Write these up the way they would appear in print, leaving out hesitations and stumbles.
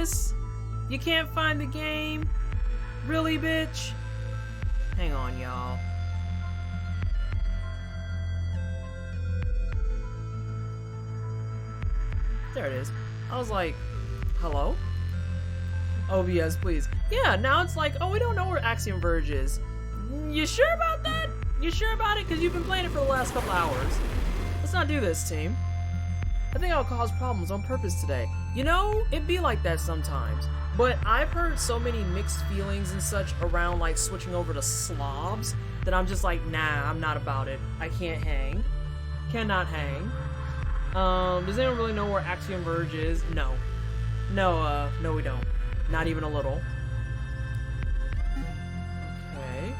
this? You can't find the game? Really, bitch? Hang on, y'all. There it is. I was like, hello? OBS, please. Yeah, now it's like, oh, we don't know where Axiom Verge is. You sure about that? You sure about it? Because you've been playing it for the last couple hours. Let's not do this, team. I think I'll cause problems on purpose today. You know, it be like that sometimes. But I've heard so many mixed feelings and such around, like, switching over to slobs that I'm just like, nah, I'm not about it. I can't hang. Cannot hang. Does anyone really know where Axiom Verge is? No. No, no we don't. Not even a little. Okay.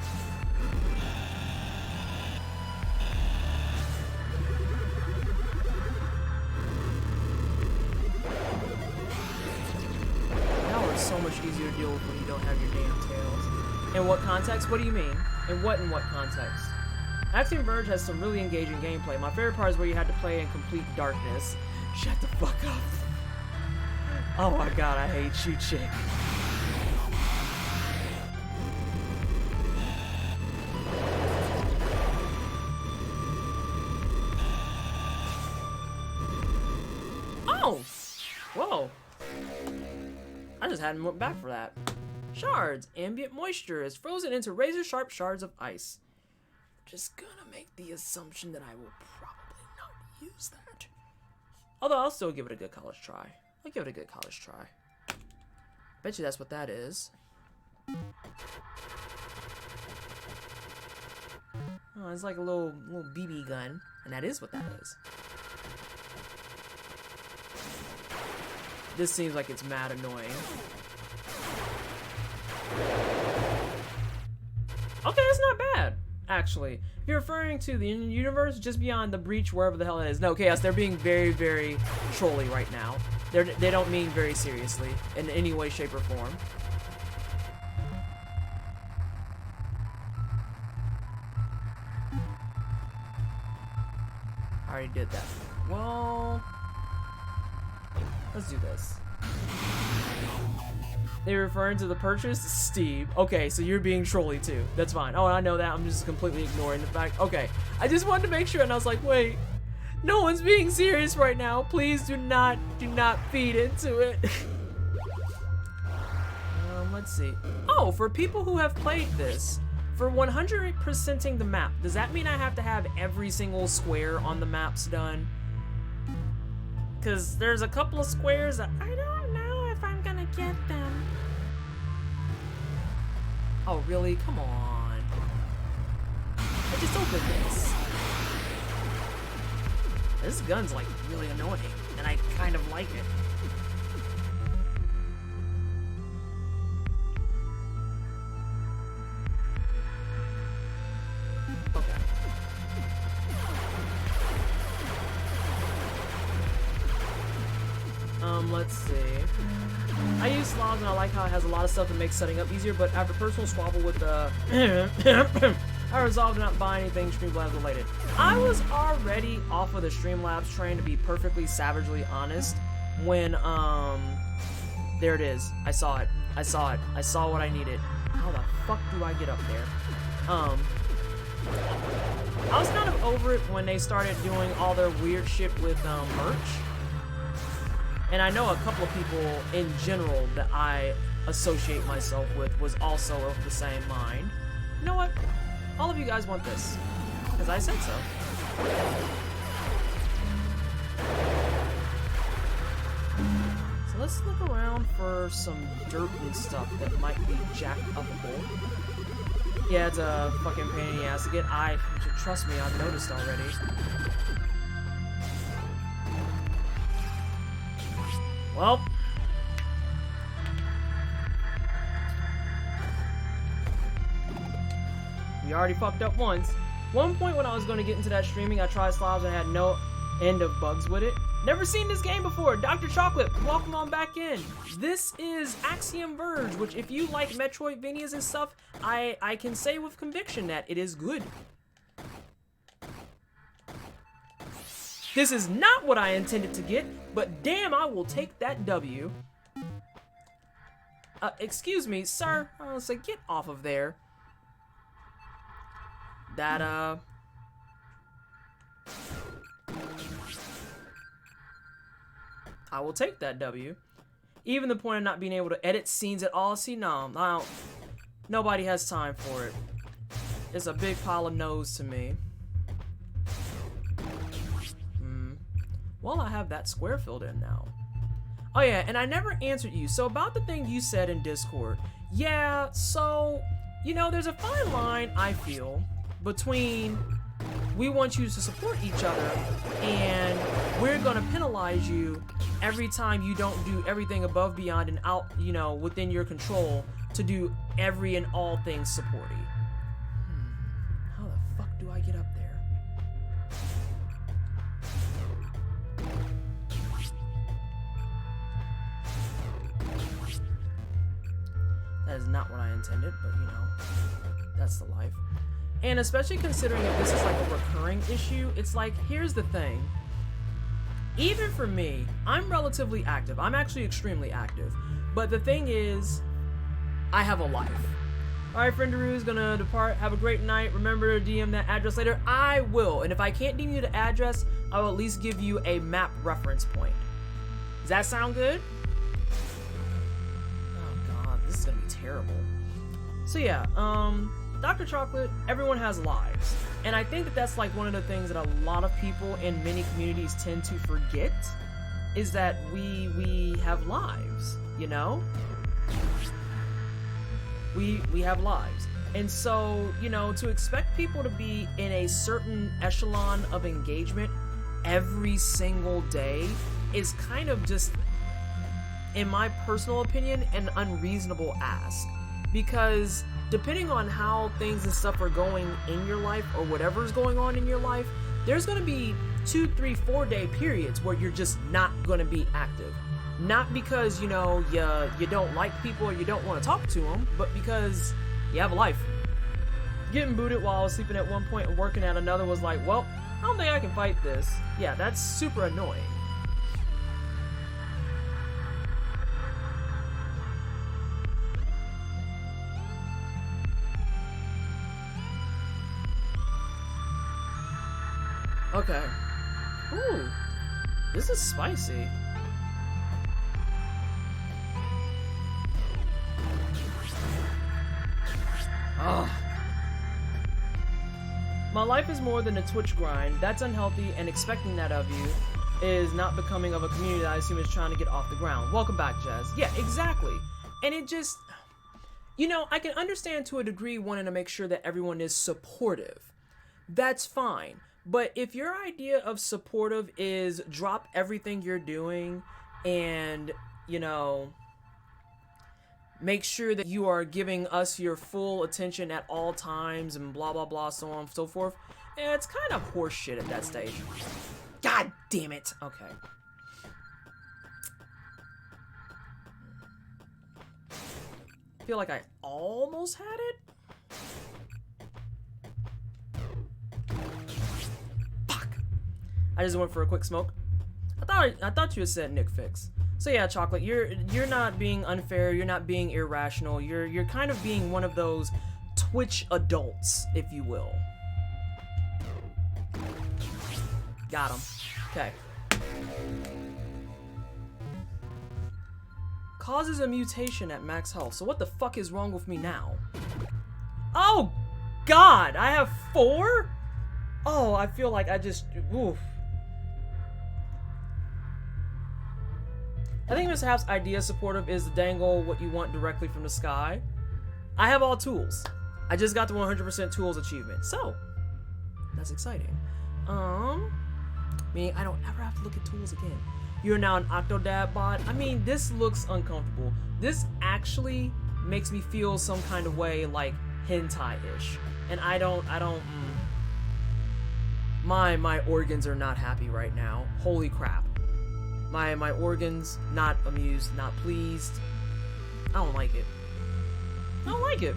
Now it's so much easier to deal with when you don't have your damn tails. In what context? What do you mean? In what context? Axiom Verge has some really engaging gameplay. My favorite part is where you had to play in complete darkness. Shut the fuck up. Oh my god, I hate you, chick. Oh! Whoa. I just hadn't went back for that. Shards. Ambient moisture is frozen into razor-sharp shards of ice. Just gonna make the assumption that I will probably not use that. Although I'll still give it a good college try. I'll give it a good college try. Bet you that's what that is. Oh, it's like a little BB gun, and that is what that is. This seems like it's mad annoying. Okay, that's not bad, actually. If you're referring to the universe just beyond the breach, wherever the hell it is. No, Chaos, they're being very, very trolly right now. They don't mean very seriously in any way, shape, or form. I already did that. Well, let's do this. They're referring to the purchase? Steve. Okay, so you're being trolly too. That's fine. Oh, I know that. I'm just completely ignoring the fact. Okay. I just wanted to make sure, and I was like, wait. No one's being serious right now. Please do not feed into it. Let's see. Oh, for people who have played this, for 100%ing the map, does that mean I have to have every single square on the maps done? Because there's a couple of squares that I don't know if I'm gonna get them. Oh, really? Come on. I just opened this. This gun's like really annoying, and I kind of like it. Okay. Let's see. I use slobs and I like how it has a lot of stuff that makes setting up easier, but after personal squabble with the I resolved to not buy anything Streamlabs related. I was already off of the Streamlabs train, to be perfectly savagely honest, when there it is. I saw it. I saw it. I saw what I needed. How the fuck do I get up there? I was kind of over it when they started doing all their weird shit with merch. And I know a couple of people in general that I associate myself with was also of the same mind. You know what? All of you guys want this, because I said so. So let's look around for some dirt and stuff that might be jacked upable. Yeah, it's a fucking pain in the ass to get. Trust me, I've noticed already. Well, we already fucked up once. One point when I was going to get into that streaming, I tried slobs and I had no end of bugs with it. Never seen this game before. Dr. Chocolate, welcome on back in. This is Axiom Verge, which if you like Metroidvanias and stuff, I can say with conviction that it is good. This is not what I intended to get, but damn, I will take that W. excuse me, sir. I was like, get off of there. That, I will take that W. Even the point of not being able to edit scenes at all. See, no, I don't, nobody has time for it. It's a big pile of no's to me. Well, I have that square filled in now. Oh yeah, and I never answered you. So about the thing you said in Discord. Yeah, so, you know, there's a fine line, I feel, between we want you to support each other and we're gonna penalize you every time you don't do everything above, beyond, and out, you know, within your control to do every and all things supporty. How the fuck do I get up there? That is not what I intended, but you know, that's the life. And especially considering if this is like a recurring issue, it's like, here's the thing. Even for me, I'm relatively active. I'm actually extremely active. But the thing is, I have a life. Alright, Friendaroo is gonna depart. Have a great night. Remember to DM that address later. I will. And if I can't DM you the address, I will at least give you a map reference point. Does that sound good? This is gonna be terrible. So yeah, Dr. Chocolate, everyone has lives. And I think that that's like one of the things that a lot of people in many communities tend to forget, is that we have lives, you know? We have lives. And so, you know, to expect people to be in a certain echelon of engagement every single day is kind of just, in my personal opinion, an unreasonable ask. Because depending on how things and stuff are going in your life, or whatever's going on in your life, there's going to be 2, 3, 4 day periods where you're just not going to be active. Not because, you know, you don't like people or you don't want to talk to them, but because you have a life. Getting booted while I was sleeping at one point and working at another was like, well, I don't think I can fight this. Yeah, that's super annoying. Okay. Ooh. This is spicy. Ugh. My life is more than a Twitch grind. That's unhealthy, and expecting that of you is not becoming of a community that I assume is trying to get off the ground. Welcome back, Jazz. Yeah, exactly. And it just... You know, I can understand to a degree wanting to make sure that everyone is supportive. That's fine. But if your idea of supportive is drop everything you're doing and, you know, make sure that you are giving us your full attention at all times and blah, blah, blah, so on and so forth, it's kind of horse shit at that stage. God damn it. Okay. I feel like I almost had it. I just went for a quick smoke. I thought you had said Nick Fix. So yeah, Chocolate, you're not being unfair, you're not being irrational, you're kind of being one of those Twitch adults, if you will. Got him. Okay. Causes a mutation at max health. So what the fuck is wrong with me now? Oh God, I have 4? Oh, I feel like I just, oof. I think Mr. Happ's idea supportive is to dangle what you want directly from the sky. I have all tools. I just got the 100% tools achievement. So, that's exciting. Meaning I don't ever have to look at tools again. You're now an Octodad bot. I mean, this looks uncomfortable. This actually makes me feel some kind of way like hentai-ish. And I don't, my organs are not happy right now. Holy crap. My organs, not amused, not pleased. I don't like it. I don't like it.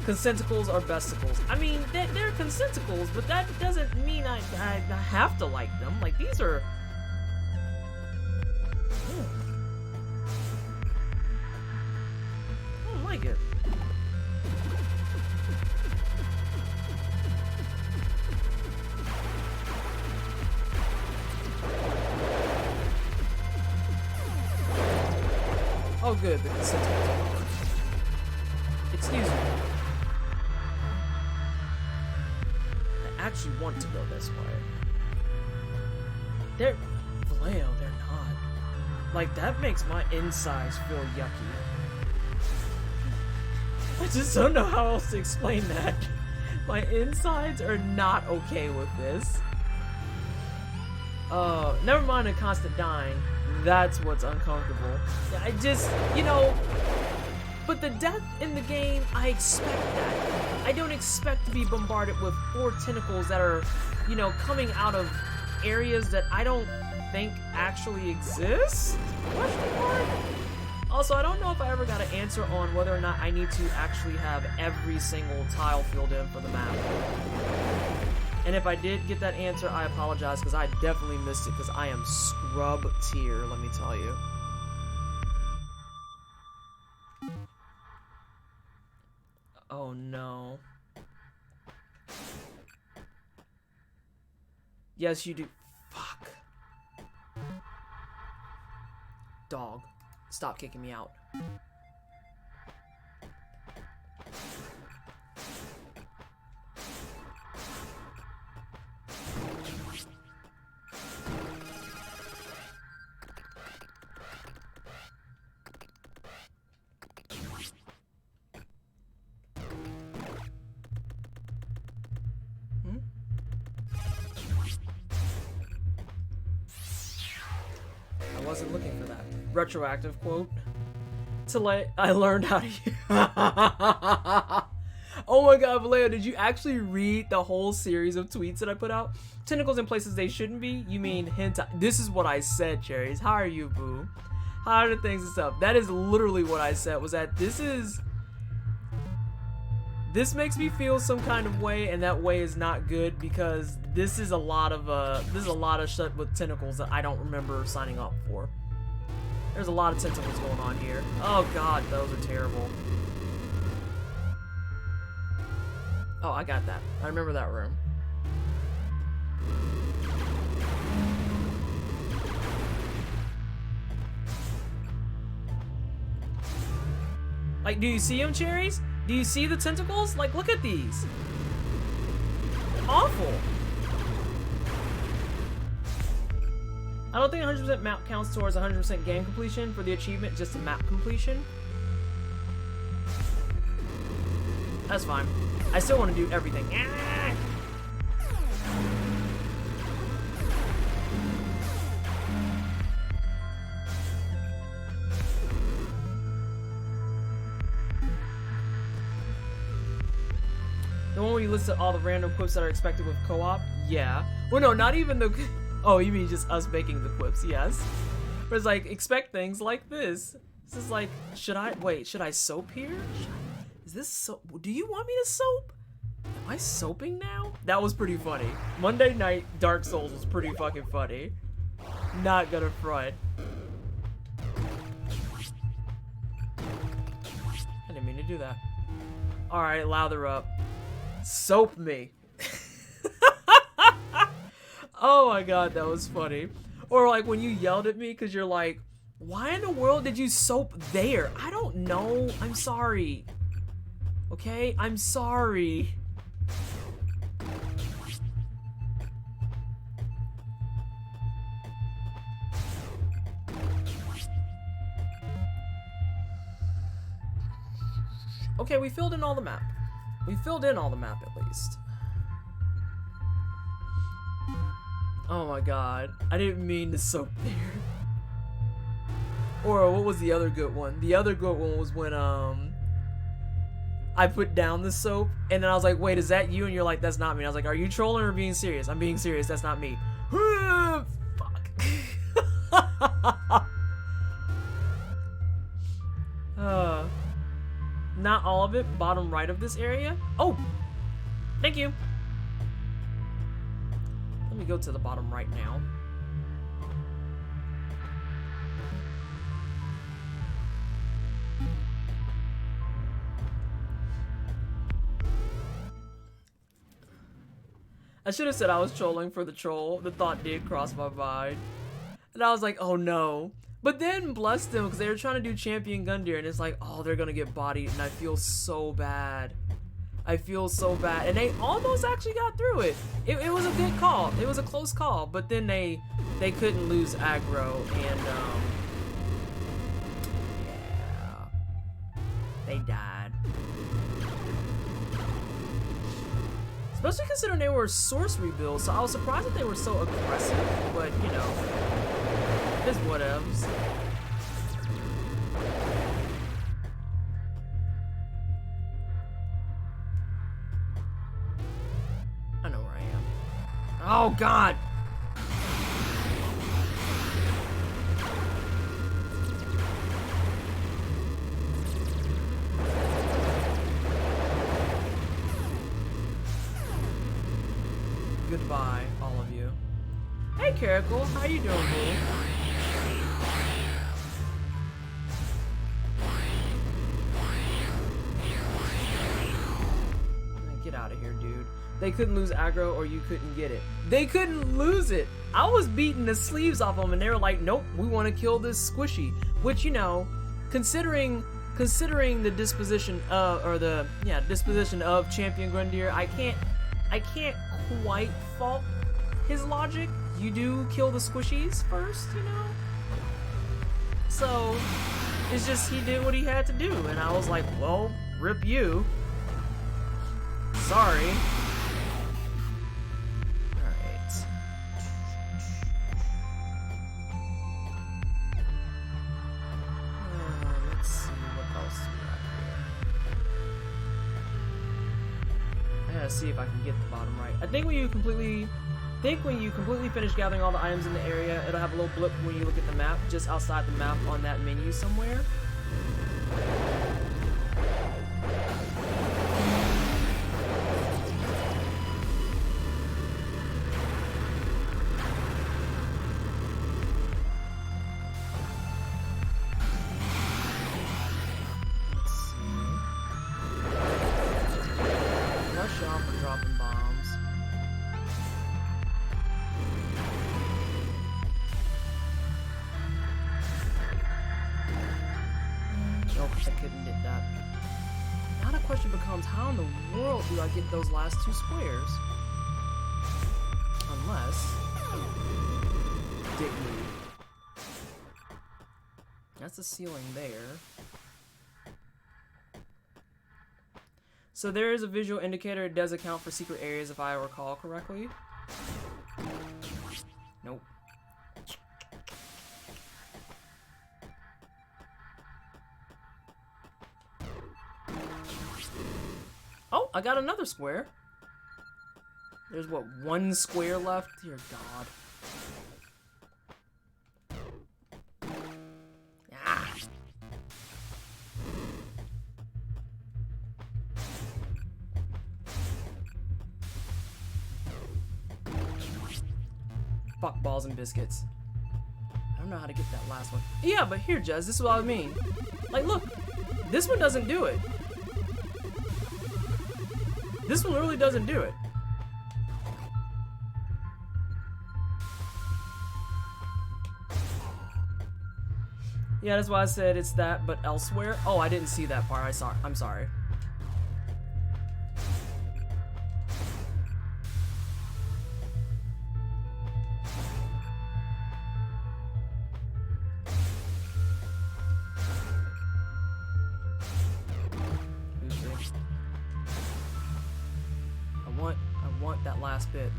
Consenticles are besticles. I mean, they're consenticles, but that doesn't mean I have to like them. Like, these are... take it. Oh good, the consent. Excuse me. I actually want to go this way. Vallejo, they're not. Like, that makes my insides feel yucky. I just don't know how else to explain that. My insides are not okay with this. Never mind the constant dying. That's what's uncomfortable. I just, you know, but the death in the game, I expect that. I don't expect to be bombarded with 4 tentacles that are, you know, coming out of areas that I don't think actually exist? Question mark? Also, I don't know if I ever got an answer on whether or not I need to actually have every single tile filled in for the map. And if I did get that answer, I apologize, because I definitely missed it, because I am scrub tier, let me tell you. Oh no. Yes, you do. Fuck. Dog. Stop kicking me out. I wasn't looking for that. Retroactive quote. I learned how to Oh my god, Vallejo, did you actually read the whole series of tweets that I put out? Tentacles in places they shouldn't be? You mean hentai? This is what I said, Cherries. How are you, boo? How are the things and stuff? That is literally what I said, was that this makes me feel some kind of way, and that way is not good, because this is a lot of shit with tentacles that I don't remember signing up for. There's a lot of tentacles going on here. Oh god, those are terrible. Oh, I got that. I remember that room. Like, do you see them, Cherries? Do you see the tentacles? Like, look at these. Awful. I don't think 100% map counts towards 100% game completion for the achievement, just map completion. That's fine. I still want to do everything. Ah! The one where you listed all the random quips that are expected with co-op? Yeah. Well, no, not even the... Oh, you mean just us making the quips? Yes. But it's like, expect things like this. This is like, should I soap here? Is this soap? Do you want me to soap? Am I soaping now? That was pretty funny. Monday night Dark Souls was pretty fucking funny. Not gonna front. I didn't mean to do that. Alright, lather up. Soap me. Oh my god, that was funny. Or like when you yelled at me because you're like, why in the world did you soap there? I don't know. I'm sorry. Okay? I'm sorry. Okay, we filled in all the map. We filled in all the map at least. Oh my god. I didn't mean to soap there. Or what was the other good one? The other good one was when I put down the soap and then I was like, wait, is that you? And you're like, that's not me. And I was like, are you trolling or being serious? I'm being serious, that's not me. Fuck. Not all of it, bottom right of this area. Oh! Thank you. Let me go to the bottom right now. I should have said I was trolling for the troll. The thought did cross my mind. And I was like, oh no. But then bless them because they were trying to do Champion Gundyr and it's like, oh, they're gonna get bodied and I feel so bad. I feel so bad. And they almost actually got through it. It was a good call. It was a close call. But then they couldn't lose aggro and yeah. They died. Especially considering they were sorcery builds, so I was surprised that they were so aggressive, but you know, it's whatevs. I know where I am. Oh god! Goodbye, all of you. Hey, Caracal, how you doing, boo? Get out of here, dude. They couldn't lose aggro or you couldn't get it. They couldn't lose it. I was beating the sleeves off them and they were like, nope, we want to kill this squishy. Which, you know, considering the disposition of, disposition of Champion Gundyr, I can't quite fault his logic. You do kill the squishies first, you know? So, it's just he did what he had to do, and I was like, well, rip you. Sorry. Alright. Let's see, what else we got here? I gotta see if I can get the bottom right. I think when you completely finish gathering all the items in the area, it'll have a little blip when you look at the map, just outside the map on that menu somewhere. Get those last two squares. Unless dig move. That's the ceiling there. So there is a visual indicator. It does account for secret areas if I recall correctly. Nope. Oh, I got another square. There's what, one square left? Dear God. Ah. Fuck balls and biscuits. I don't know how to get that last one. Yeah, but here, Jez, this is what I mean. Like, look, this one doesn't do it. This one literally doesn't do it. Yeah, that's why I said it's that, but elsewhere. Oh, I didn't see that part. I'm sorry. I want that last bit.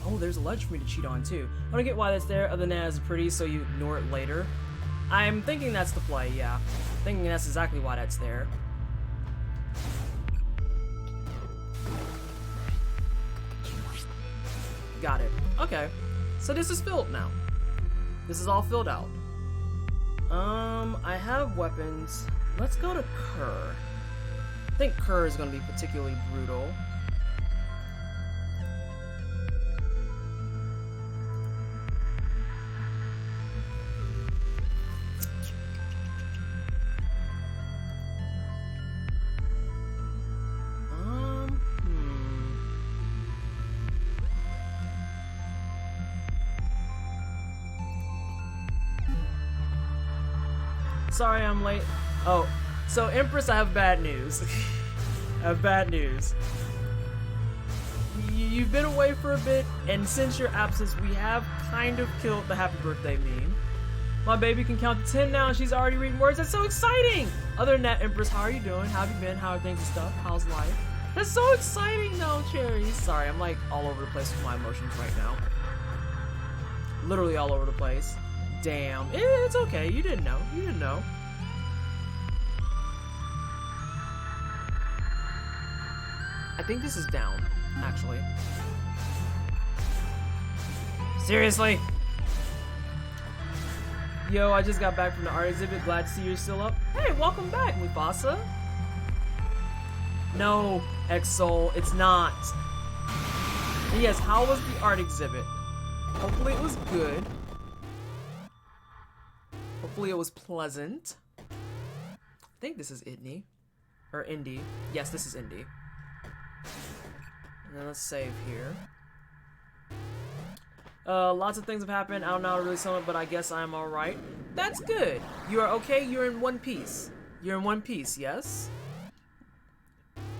Oh, there's a ledge for me to cheat on too. I don't get why that's there other than it's pretty, so you ignore it later. I'm thinking that's the play, yeah. Thinking that's exactly why that's there. Got it. Okay. So this is filled now. This is all filled out. I have weapons. Let's go to Kerr. I think Kerr is going to be particularly brutal. Sorry I'm late. Oh, so Empress, I have bad news. I have bad news. You've been away for a bit, and since your absence, we have kind of killed the happy birthday meme. My baby can count to 10 now, and she's already reading words. That's so exciting! Other than that, Empress, how are you doing? How have you been? How are things and stuff? How's life? That's so exciting though, Cherry. Sorry, I'm like all over the place with my emotions right now. Literally all over the place. Damn. It's okay. You didn't know. You didn't know. I think this is down, actually. Seriously? Yo, I just got back from the art exhibit. Glad to see you're still up. Hey, welcome back, Mufasa. No, X-Soul, it's not. And yes, how was the art exhibit? Hopefully it was good. Hopefully it was pleasant. I think this is Indie. Or Indie. Yes, this is Indie. And then let's save here. Lots of things have happened. I don't know how to really sum it, but I guess I'm alright. That's good. You are okay? You're in one piece. You're in one piece, yes?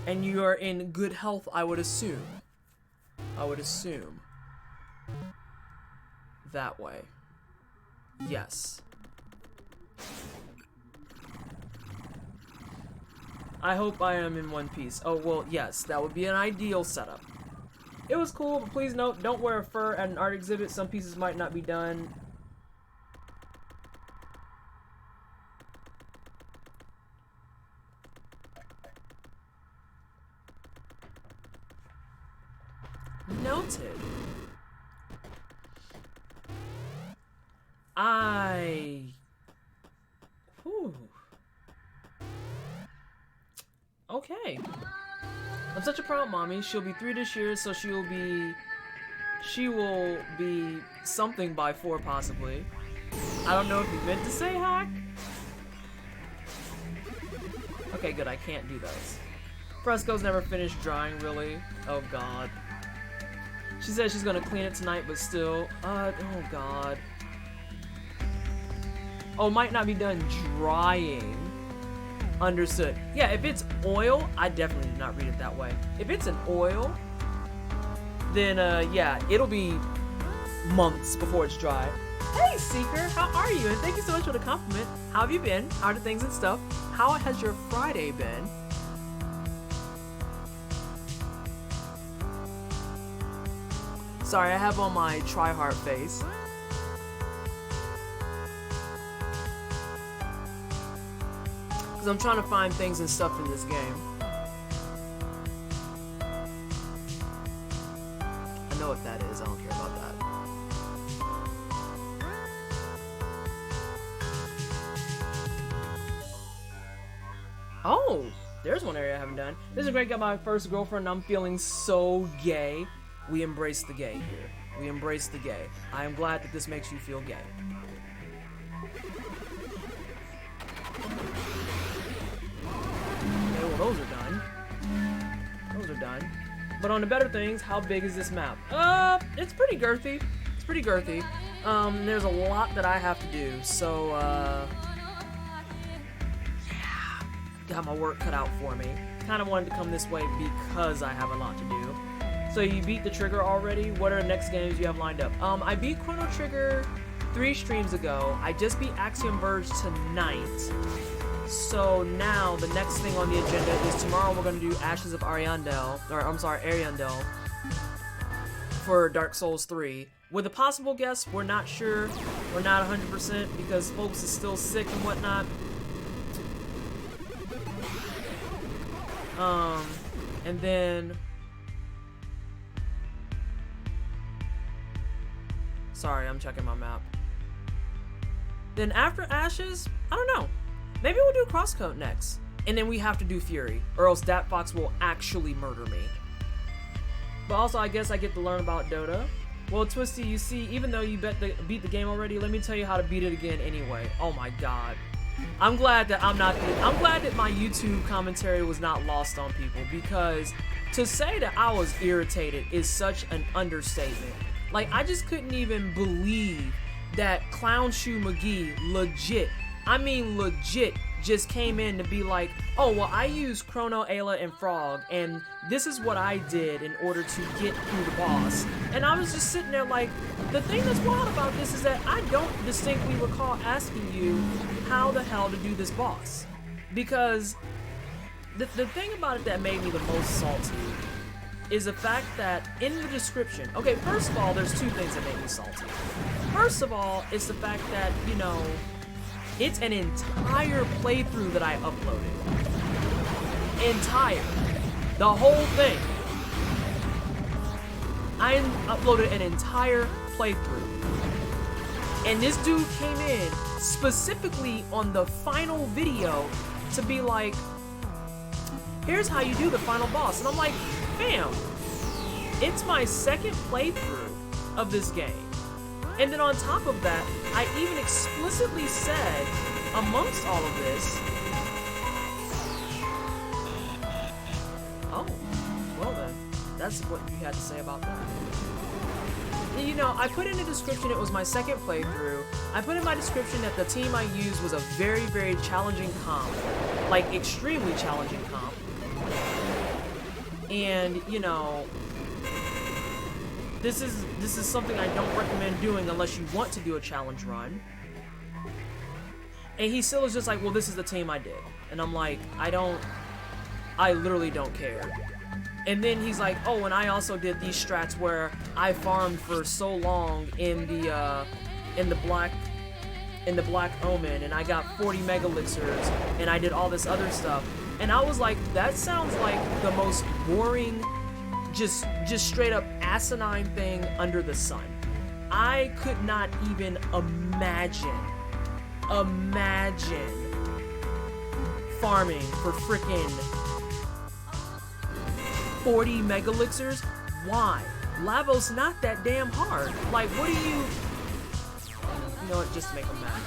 And you are in good health, I would assume. I would assume. That way. Yes. I hope I am in one piece. Oh, well, yes, that would be an ideal setup. It was cool, but please note, don't wear a fur at an art exhibit. Some pieces might not be done. Noted. Whew. Okay. I'm such a proud mommy. She'll be 3 this year, so she will be something by 4 possibly. I don't know if you meant to say hack. Okay, good. I can't do those. Fresco's never finished drying, really. Oh god. She said she's gonna clean it tonight, but still. Oh god. Oh, might not be done drying. Understood. Yeah, if it's oil, I definitely did not read it that way. If it's an oil, then yeah, it'll be months before it's dry. Hey, Seeker, how are you? And thank you so much for the compliment. How have you been? How are the things and stuff? How has your Friday been? Sorry, I have on my try-hard face. Because I'm trying to find things and stuff in this game. I know what that is, I don't care about that. Oh, there's one area I haven't done. This is great, got my first girlfriend, I'm feeling so gay. We embrace the gay here. We embrace the gay. I am glad that this makes you feel gay. Okay, well those are done. Those are done. But on the better things, how big is this map? It's pretty girthy. It's pretty girthy. There's a lot that I have to do, so yeah, got my work cut out for me. Kind of wanted to come this way because I have a lot to do. So you beat the Trigger already? What are the next games you have lined up? I beat Chrono Trigger 3 streams ago. I just beat Axiom Verge tonight. So now the next thing on the agenda is tomorrow we're going to do Ashes of Ariandel, or I'm sorry, Ariandel for Dark Souls 3. With a possible guest, we're not sure. We're not 100% because folks is still sick and whatnot. And then sorry, I'm checking my map. Then after Ashes, I don't know. Maybe we'll do Crosscode next. And then we have to do Fury, or else Dat Fox will actually murder me. But also, I guess I get to learn about Dota. Well, Twisty, you see, even though you beat the game already, let me tell you how to beat it again anyway. Oh my god. I'm glad that I'm glad that my YouTube commentary was not lost on people, because to say that I was irritated is such an understatement. Like, I just couldn't even believe that Clown Shoe McGee legit I mean legit just came in to be like, oh, well, I used Chrono, Ayla, and Frog, and this is what I did in order to get through the boss. And I was just sitting there like, the thing that's wild about this is that I don't distinctly recall asking you how the hell to do this boss. Because the thing about it that made me the most salty is the fact that in the description, okay, first of all, there's two things that make me salty. First of all, it's the fact that, you know, it's an entire playthrough that I uploaded. Entire. The whole thing. I uploaded an entire playthrough. And this dude came in specifically on the final video to be like, here's how you do the final boss. And I'm like, fam, it's my second playthrough of this game. And then on top of that, I even explicitly said, amongst all of this, oh, well then, that's what you had to say about that. You know, I put in the description it was my second playthrough. I put in my description that the team I used was a very, very challenging comp. Like, extremely challenging comp. And, you know, this is something I don't recommend doing unless you want to do a challenge run. And he still is just like, well, this is the team I did. And I'm like, I literally don't care. And then he's like, oh, and I also did these strats where I farmed for so long in the Black Omen, and I got 40 mega elixirs, and I did all this other stuff. And I was like, that sounds like the most boring, just straight up asinine thing under the sun. I could not even imagine farming for frickin' 40 mega elixirs. Why? Lavos not that damn hard. Like, what do you know what, just to make them mad.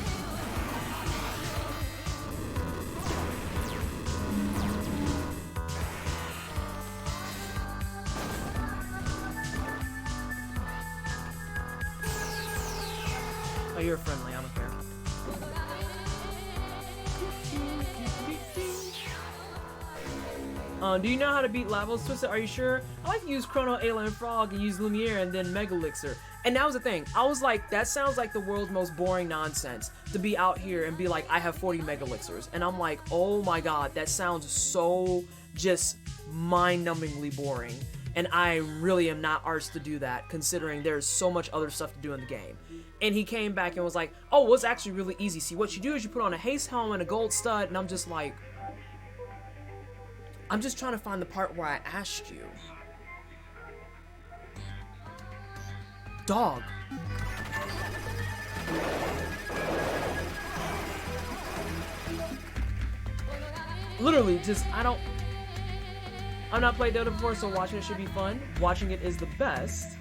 Oh, you're friendly, I don't care. Do you know how to beat Lavos Twisted? Are you sure? I like to use Chrono, Ayla, and Frog and use Lumiere and then Mega Elixir. And that was the thing. I was like, that sounds like the world's most boring nonsense to be out here and be like, I have 40 Mega Elixirs. And I'm like, oh my god, that sounds so just mind-numbingly boring. And I really am not arsed to do that, considering there's so much other stuff to do in the game. And he came back and was like, oh, well, it's actually really easy. See, what you do is you put on a haste helm and a gold stud, and I'm just like, I'm just trying to find the part where I asked you. Dog. Literally, just, I've not played Dota before, so watching it should be fun. Watching it is the best.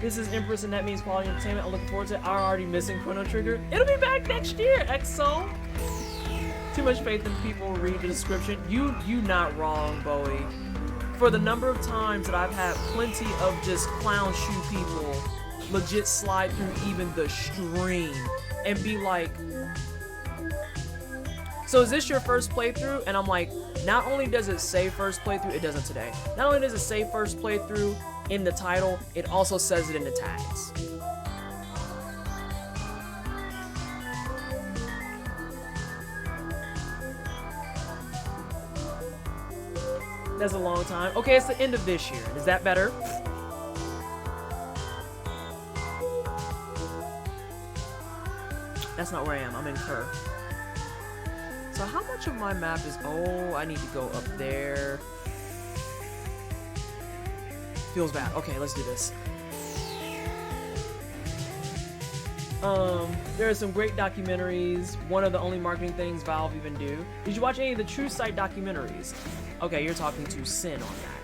This is Empress, and that means quality entertainment. I'm looking forward to it. I'm already missing Chrono Trigger. It'll be back next year, XO. Too much faith in people read the description. You not wrong, Bowie. For the number of times that I've had plenty of just clown shoe people legit slide through even the stream and be like, so is this your first playthrough? And I'm like, not only does it say first playthrough, it doesn't today. Not only does it say first playthrough in the title, it also says it in the tags. That's a long time. Okay, it's the end of this year. Is that better? That's not where I am. I'm in Kerr. So how much of my map is... Oh, I need to go up there. Feels bad. Okay, let's do this. There are some great documentaries. One of the only marketing things Valve even do. Did you watch any of the True Sight documentaries? Okay, you're talking to Sin on that.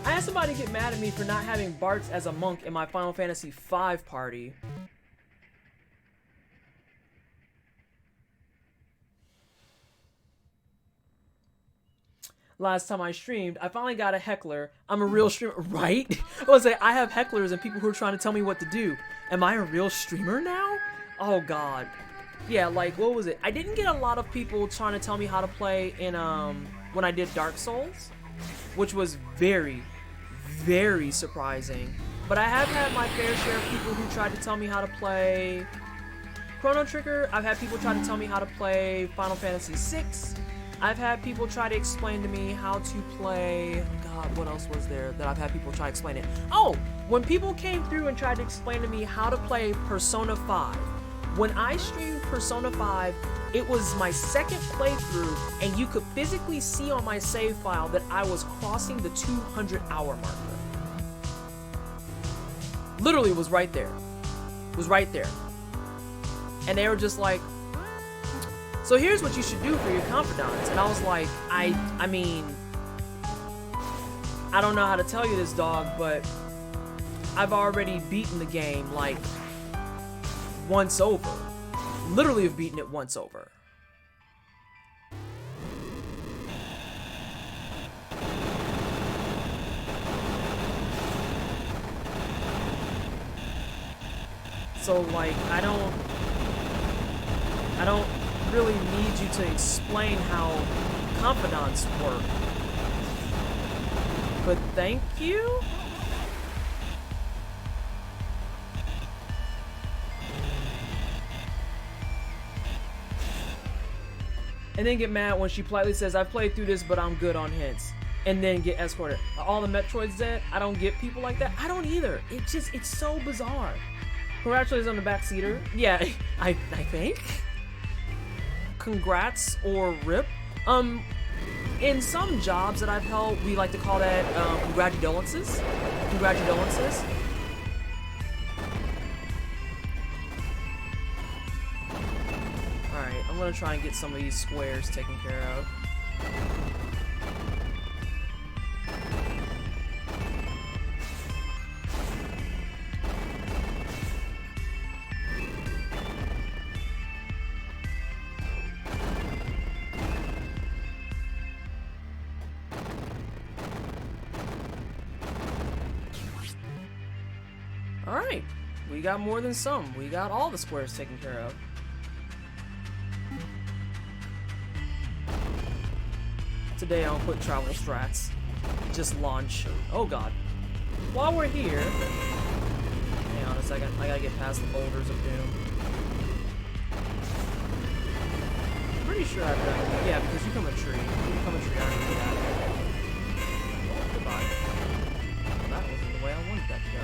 I had somebody get mad at me for not having Bartz as a monk in my Final Fantasy V party. last time I streamed. I finally got a heckler. I'm a real streamer, right? I was like, I have hecklers and people who are trying to tell me what to do. Am I a real streamer now? Oh God. Yeah, like, what was it? I didn't get a lot of people trying to tell me how to play in, when I did Dark Souls, which was very, very surprising. But I have had my fair share of people who tried to tell me how to play Chrono Trigger. I've had people try to tell me how to play Final Fantasy VI. I've had people try to explain to me how to play, God, what else was there that I've had people try to explain it? Oh, when people came through and tried to explain to me how to play Persona 5. When I streamed Persona 5, it was my second playthrough, and you could physically see on my save file that I was crossing the 200-hour marker. Literally was right there. Was right there. And they were just like, so here's what you should do for your confidants. And I was like, I mean, I don't know how to tell you this, dog, but I've already beaten the game, like, once over. Literally have beaten it once over. So, like, I don't really need you to explain how confidants work. But thank you? And then get mad when she politely says, I've played through this, but I'm good on hints. And then get escorted. Are all the Metroids dead? I don't get people like that. I don't either. It's so bizarre. Congratulations on the backseater. Yeah, I think. Congrats or rip. In some jobs that I've held, we like to call that congratulations. Congratulations. Alright, I'm gonna try and get some of these squares taken care of. Alright, we got more than some. We got all the squares taken care of. Today I'll put travel strats. Just launch. Oh God. While we're here... Hang on a second, I gotta get past the boulders of doom. Pretty sure I've done it. Yeah, because you become a tree. You become a tree, I already did that. Oh, goodbye. Well, that wasn't the way I wanted that to go.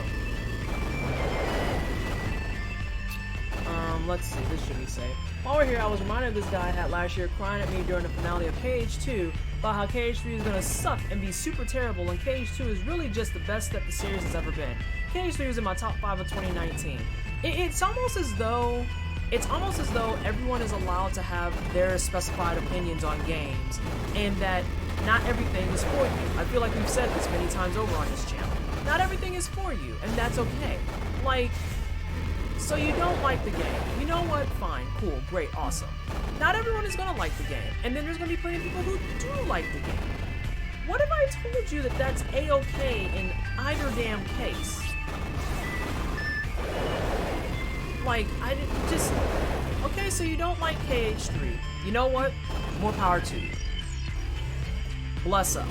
Let's see, this should be safe. While we're here, I was reminded of this guy I had last year crying at me during the finale of KH2 about how KH3 is gonna suck and be super terrible, and KH2 is really just the best that the series has ever been. KH3 was in my top 5 of 2019. It's almost as though everyone is allowed to have their specified opinions on games, and that not everything is for you. I feel like we've said this many times over on this channel. Not everything is for you, and that's okay. Like, so you don't like the game. You know what? Fine, cool, great, awesome. Not everyone is gonna like the game, and then there's gonna be plenty of people who do like the game. What if I told you that that's A-okay in either damn case? Like, I just... Okay, so you don't like KH3. You know what? More power to you. Bless up.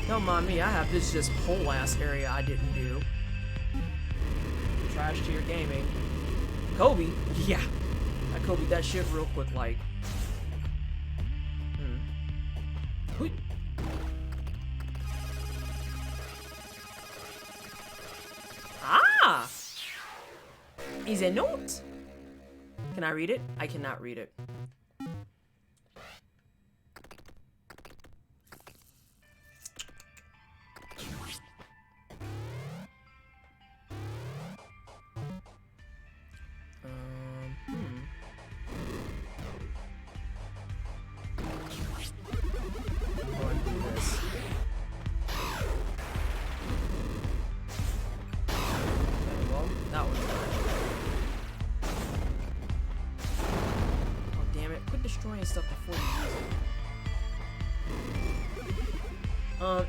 Don't mind me, I have this just whole ass area I didn't do. Trash tier gaming. Kobe? Yeah. I Kobe'd that shit real quick, like. Hui. Ah! Is a note? Can I read it? I cannot read it.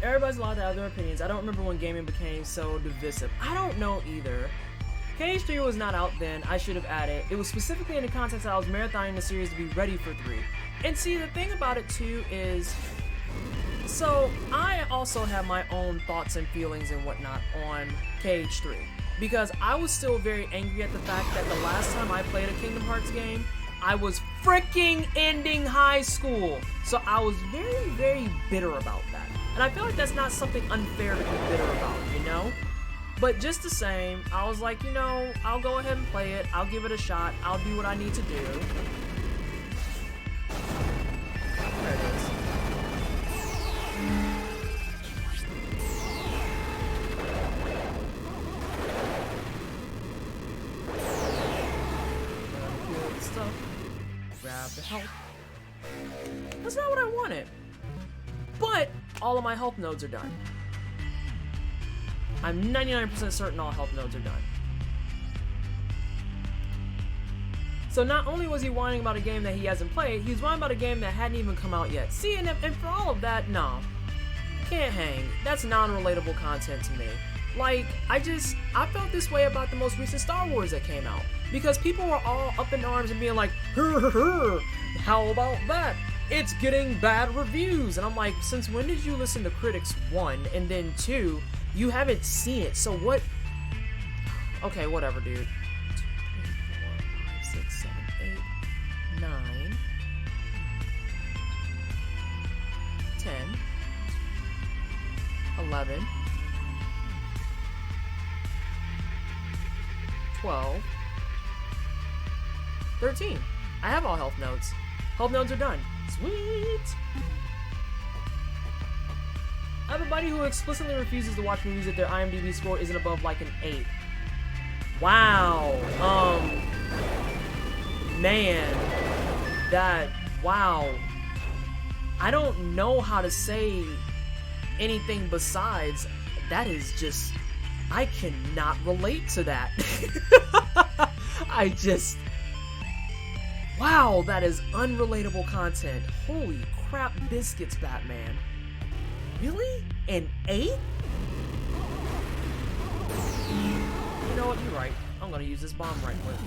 Everybody's allowed to have their opinions. I don't remember when gaming became so divisive. I don't know either. KH3 was not out then. I should have added. It was specifically in the context that I was marathoning the series to be ready for 3. And see, the thing about it too is, so I also have my own thoughts and feelings and whatnot on KH3. Because I was still very angry at the fact that the last time I played a Kingdom Hearts game, I was freaking ending high school. So I was very, very bitter about that. And I feel like that's not something unfair to be bitter about, you know? But just the same, I was like, you know, I'll go ahead and play it. I'll give it a shot. I'll do what I need to do. There it is. Stuff. Grab the health. That's not what I wanted. But all of my health nodes are done. I'm 99% certain all health nodes are done. So not only was he whining about a game that he hasn't played, he was whining about a game that hadn't even come out yet. See, and for all of that, no. Can't hang. That's non-relatable content to me. Like, I felt this way about the most recent Star Wars that came out. Because people were all up in arms and being like, how about that? It's getting bad reviews. And I'm like, since when did you listen to critics, 1, and then 2, you haven't seen it, so what? Okay, whatever, dude. 2, 3, 4, 5, 6, 7, 8, 9, 10, 11, 12, 13. I have all health nodes. Health nodes are done. Sweet! I have a buddy who explicitly refuses to watch movies if their IMDb score isn't above like an 8. Wow. Man. Wow. I don't know how to say anything besides, that is just, I cannot relate to that. Wow, that is unrelatable content. Holy crap, biscuits, Batman. Really? An 8? You know what? You're right. I'm gonna use this bomb right quick.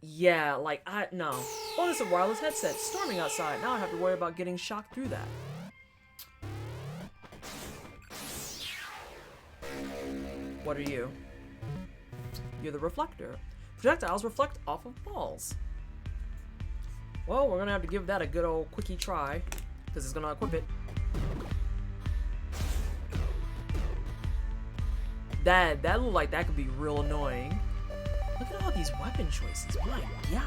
Yeah, like, no. Oh, it's a wireless headset. Storming outside. Now I have to worry about getting shocked through that. What are you? You're the reflector. Projectiles reflect off of balls. Well, we're gonna have to give that a good old quickie try, because it's gonna equip it. That looked like that could be real annoying. Look at all these weapon choices. My God.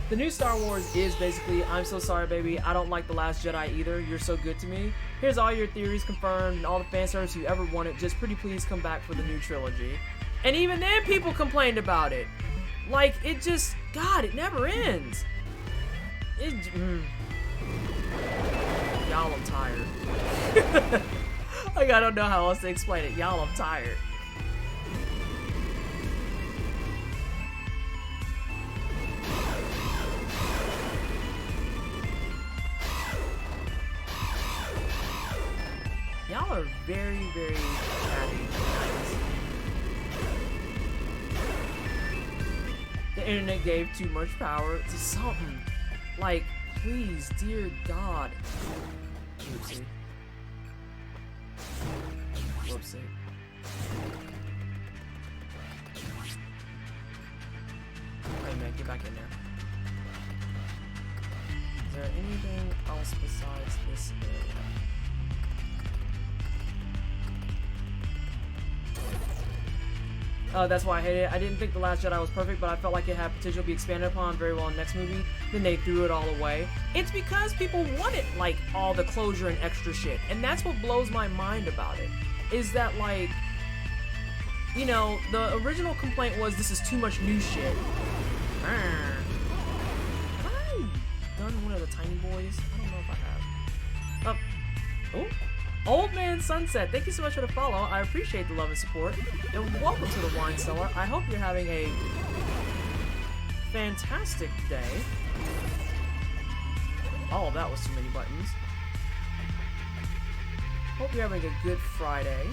The new Star Wars is basically, I'm so sorry, baby. I don't like The Last Jedi either. You're so good to me. Here's all your theories confirmed and all the fan service you ever wanted. Just pretty please come back for the new trilogy. And even then, people complained about it. Like, it just, God, it never ends. Y'all, I'm tired. Like, I don't know how else to explain it. Y'all, I'm tired. Y'all are very, very chatty. Nice. The internet gave too much power to something. Like, please, dear God. Oopsie. Whoopsie. Hey man, get back in there. Is there anything else besides this area? That's why I hate it. I didn't think The Last Jedi was perfect, but I felt like it had potential to be expanded upon very well in the next movie. Then they threw it all away. It's because people wanted, like, all the closure and extra shit. And that's what blows my mind about it. Is that, like, you know, the original complaint was this is too much new shit. Have I done one of the tiny boys? I don't know if I have. Oh. Old Man Sunset, thank you so much for the follow. I appreciate the love and support. And welcome to the Wine Cellar. I hope you're having a fantastic day. Oh, that was too many buttons. Hope you're having a good Friday.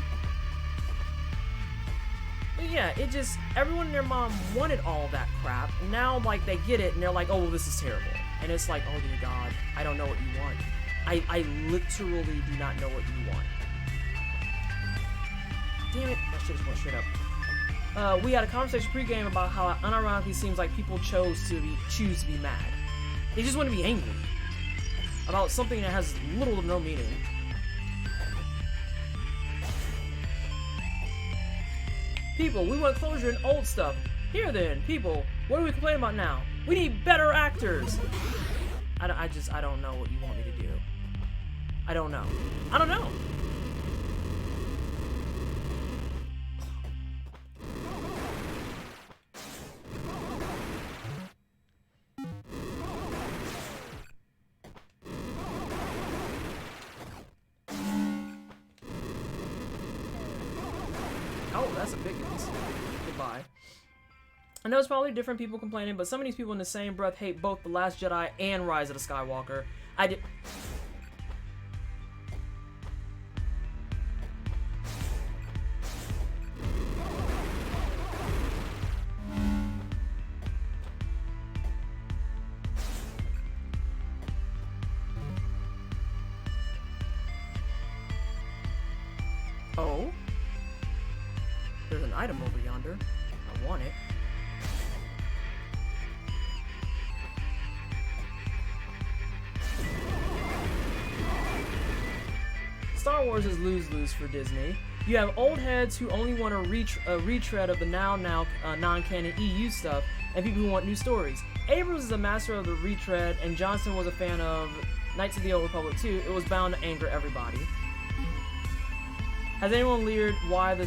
But yeah, it just, everyone and their mom wanted all that crap. And now, like, they get it and they're like, oh, well, this is terrible. And it's like, oh, dear God, I don't know what you want. I literally do not know what you want. Damn it, that shit just went straight up. We had a conversation pregame about how it unironically seems like people choose to be mad. They just want to be angry about something that has little to no meaning. People, we want closure in old stuff. Here then, people, what are we complaining about now? We need better actors. I don't know what you want me to do. I don't know. I don't know. Oh, that's a big one. Goodbye. I know it's probably different people complaining, but some of these people in the same breath hate both The Last Jedi and Rise of the Skywalker. Oh? There's an item over yonder. I want it. Star Wars is lose-lose for Disney. You have old heads who only want a retread of the now non-canon EU stuff, and people who want new stories. Abrams is a master of the retread, and Johnson was a fan of Knights of the Old Republic too. It was bound to anger everybody. Has anyone learned why the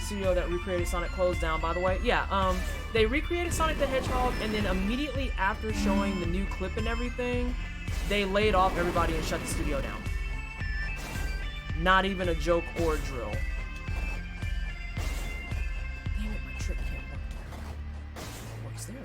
studio that recreated Sonic closed down, by the way? Yeah, they recreated Sonic the Hedgehog, and then immediately after showing the new clip and everything, they laid off everybody and shut the studio down. Not even a joke or a drill. Damn it, my trick can't work there. It works there,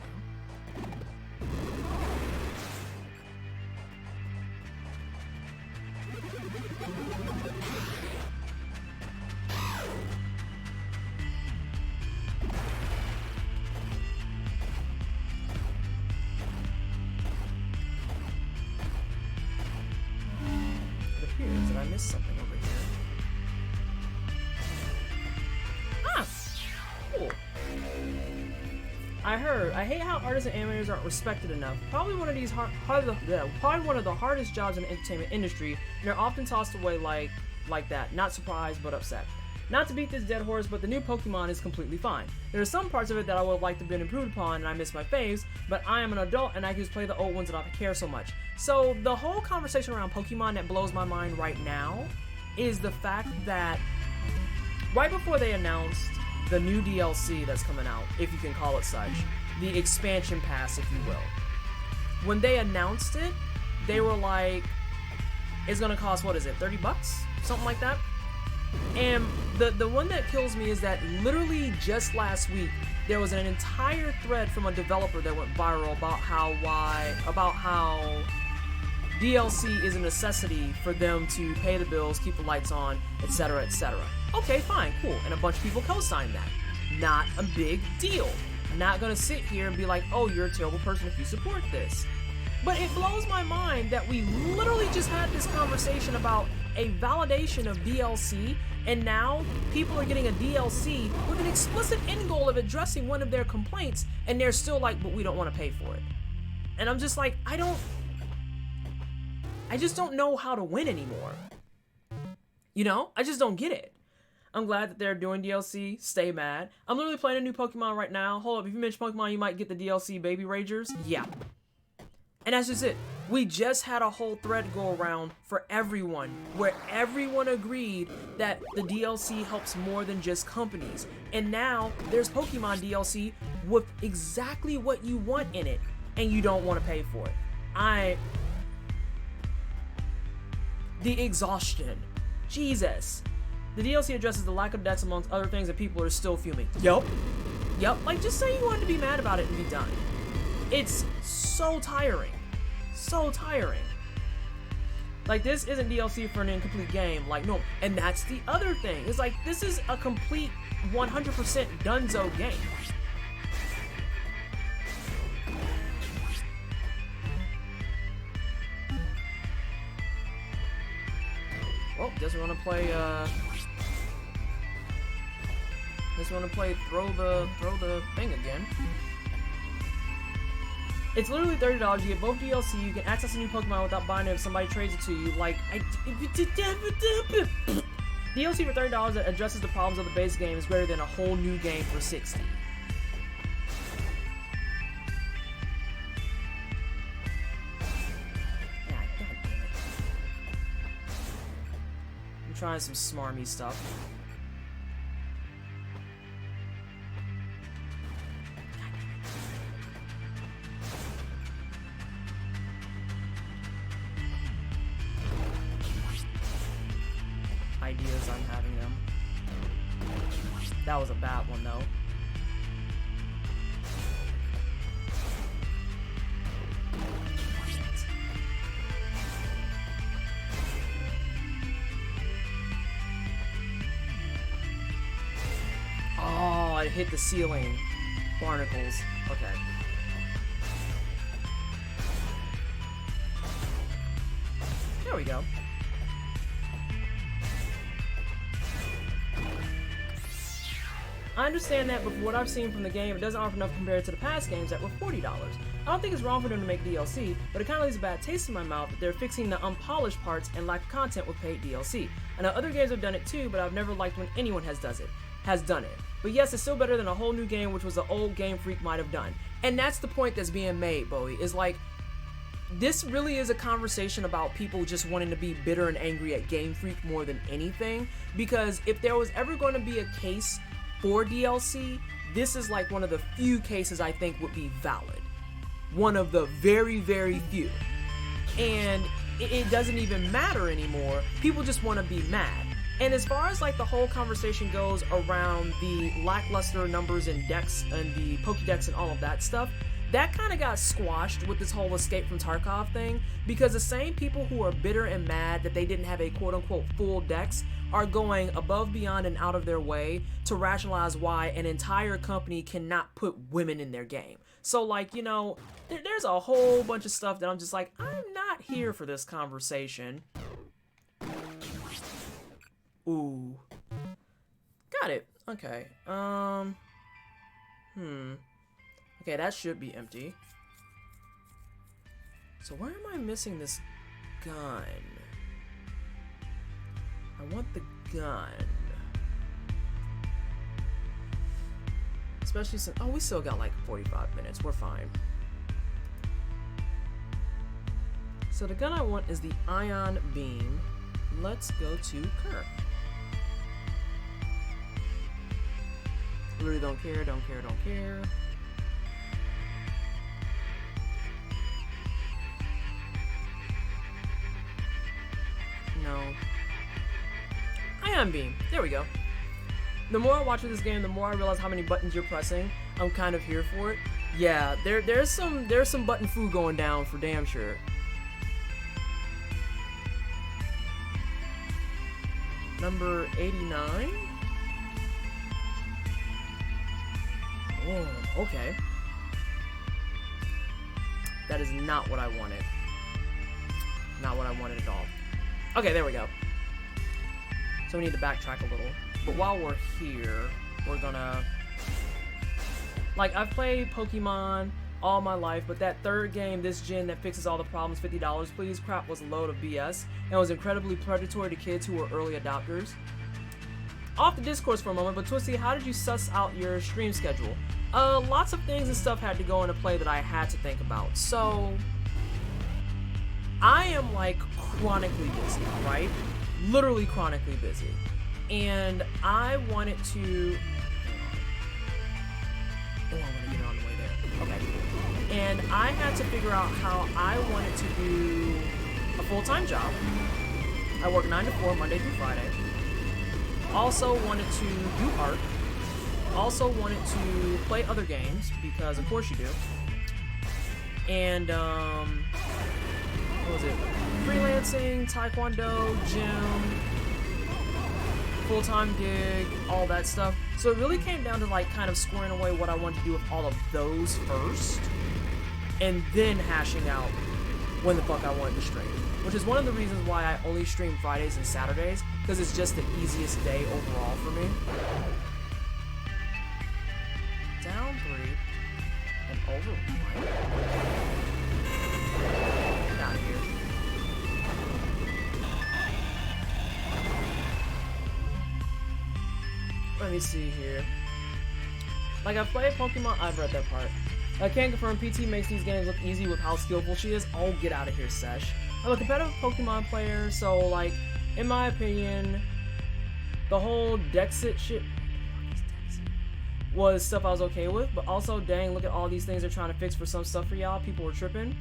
It appears that I missed something over here. Ah! Cool. I hate how artists and animators aren't respected enough. Probably one of the hardest jobs in the entertainment industry, and they're often tossed away like that. Not surprised, but upset. Not to beat this dead horse, but the new Pokemon is completely fine. There are some parts of it that I would like to have been improved upon, and I miss my faves, but I am an adult and I can just play the old ones and not care so much. So the whole conversation around Pokemon that blows my mind right now is the fact that right before they announced the new DLC that's coming out, if you can call it such, the expansion pass, if you will. When they announced it, they were like, it's gonna cost, what is it, $30? Something like that? And the one that kills me is that literally just last week, there was an entire thread from a developer that went viral about how DLC is a necessity for them to pay the bills, keep the lights on, etc., etc. Okay, fine, cool. And a bunch of people co-signed that. Not a big deal. Not gonna sit here and be like, oh, you're a terrible person if you support this. But it blows my mind that we literally just had this conversation about a validation of DLC, and now people are getting a DLC with an explicit end goal of addressing one of their complaints, and they're still like, but we don't want to pay for it. And I'm just like, I just don't know how to win anymore. You know? I just don't get it. I'm glad that they're doing DLC. Stay mad. I'm literally playing a new Pokemon right now. Hold up, if you mention Pokemon, you might get the DLC Baby Ragers. Yeah. And that's just it. We just had a whole thread go around for everyone, where everyone agreed that the DLC helps more than just companies. And now, there's Pokemon DLC with exactly what you want in it, and you don't want to pay for it. The exhaustion Jesus. The DLC addresses the lack of decks amongst other things, and people are still fuming. Yup. Like, just say you wanted to be mad about it and be done. It's so tiring. So tiring. Like, this isn't DLC for an incomplete game. Like, no. And that's the other thing. It's like, this is a complete 100% donezo game. Well, guess we want to play, throw the thing again. It's literally $30. You get both DLC. You can access a new Pokemon without buying it if somebody trades it to you. Like, DLC for $30 that addresses the problems of the base game is better than a whole new game for $60. God damn it. I'm trying some smarmy stuff. Ideas, I'm having them. That was a bad one, though. Oh, I hit the ceiling. Barnacles. Okay. There we go. I understand that, but from what I've seen from the game, it doesn't offer enough compared to the past games that were $40. I don't think it's wrong for them to make DLC, but it kind of leaves a bad taste in my mouth that they're fixing the unpolished parts and lack of content with paid DLC. I know other games have done it too, but I've never liked when anyone has done it. But yes, it's still better than a whole new game, which was the old Game Freak might have done. And that's the point that's being made, Bowie, is like, this really is a conversation about people just wanting to be bitter and angry at Game Freak more than anything, because if there was ever going to be a case for DLC, this is like one of the few cases I think would be valid. One of the very, very few. And it doesn't even matter anymore. People just want to be mad. And as far as like the whole conversation goes around the lackluster numbers and decks and the Pokédex and all of that stuff, that kind of got squashed with this whole Escape from Tarkov thing, because the same people who are bitter and mad that they didn't have a quote-unquote full dex are going above, beyond, and out of their way to rationalize why an entire company cannot put women in their game. So, like, you know, there's a whole bunch of stuff that I'm just like, I'm not here for this conversation. Ooh. Got it. Okay. Okay, that should be empty. So where am I missing this gun? I want the gun. Especially since, oh, we still got like 45 minutes. We're fine. So the gun I want is the ion beam. Let's go to Kirk. Really don't care, don't care, don't care. No. Ion beam. There we go. The more I watch this game, the more I realize how many buttons you're pressing. I'm kind of here for it. Yeah, there's some button foo going down for damn sure. Number 89. Oh, okay. That is not what I wanted. Not what I wanted at all. Okay, there we go. So we need to backtrack a little. But while we're here, we're gonna... Like, I've played Pokemon all my life, but that third game this gen that fixes all the problems, $50 please, crap was a load of BS, and was incredibly predatory to kids who were early adopters. Off the discourse for a moment, but Twisty, how did you suss out your stream schedule? Lots of things and stuff had to go into play that I had to think about. So, I am like chronically busy, right? Literally chronically busy. And I wanted to... Oh, I want to get it on the way there. Okay. And I had to figure out how I wanted to do a full-time job I work 9 to 4 Monday through Friday. Also wanted to do art. Also wanted to play other games, because of course you do. And, what was it? Freelancing, taekwondo, gym, full-time gig, all that stuff. So it really came down to like kind of squaring away what I wanted to do with all of those first, and then hashing out when the fuck I wanted to stream. Which is one of the reasons why I only stream Fridays and Saturdays, because it's just the easiest day overall for me. Down 3 and over 1. Get out of here. Let me see here. Like, I've played Pokemon. I've read that part. I can't confirm PT makes these games look easy with how skillful she is. Oh, get out of here, Sesh. I'm a competitive Pokemon player, so, like, in my opinion, the whole Dexit shit was stuff I was okay with, but also, dang, look at all these things they're trying to fix for some stuff for y'all. People were tripping.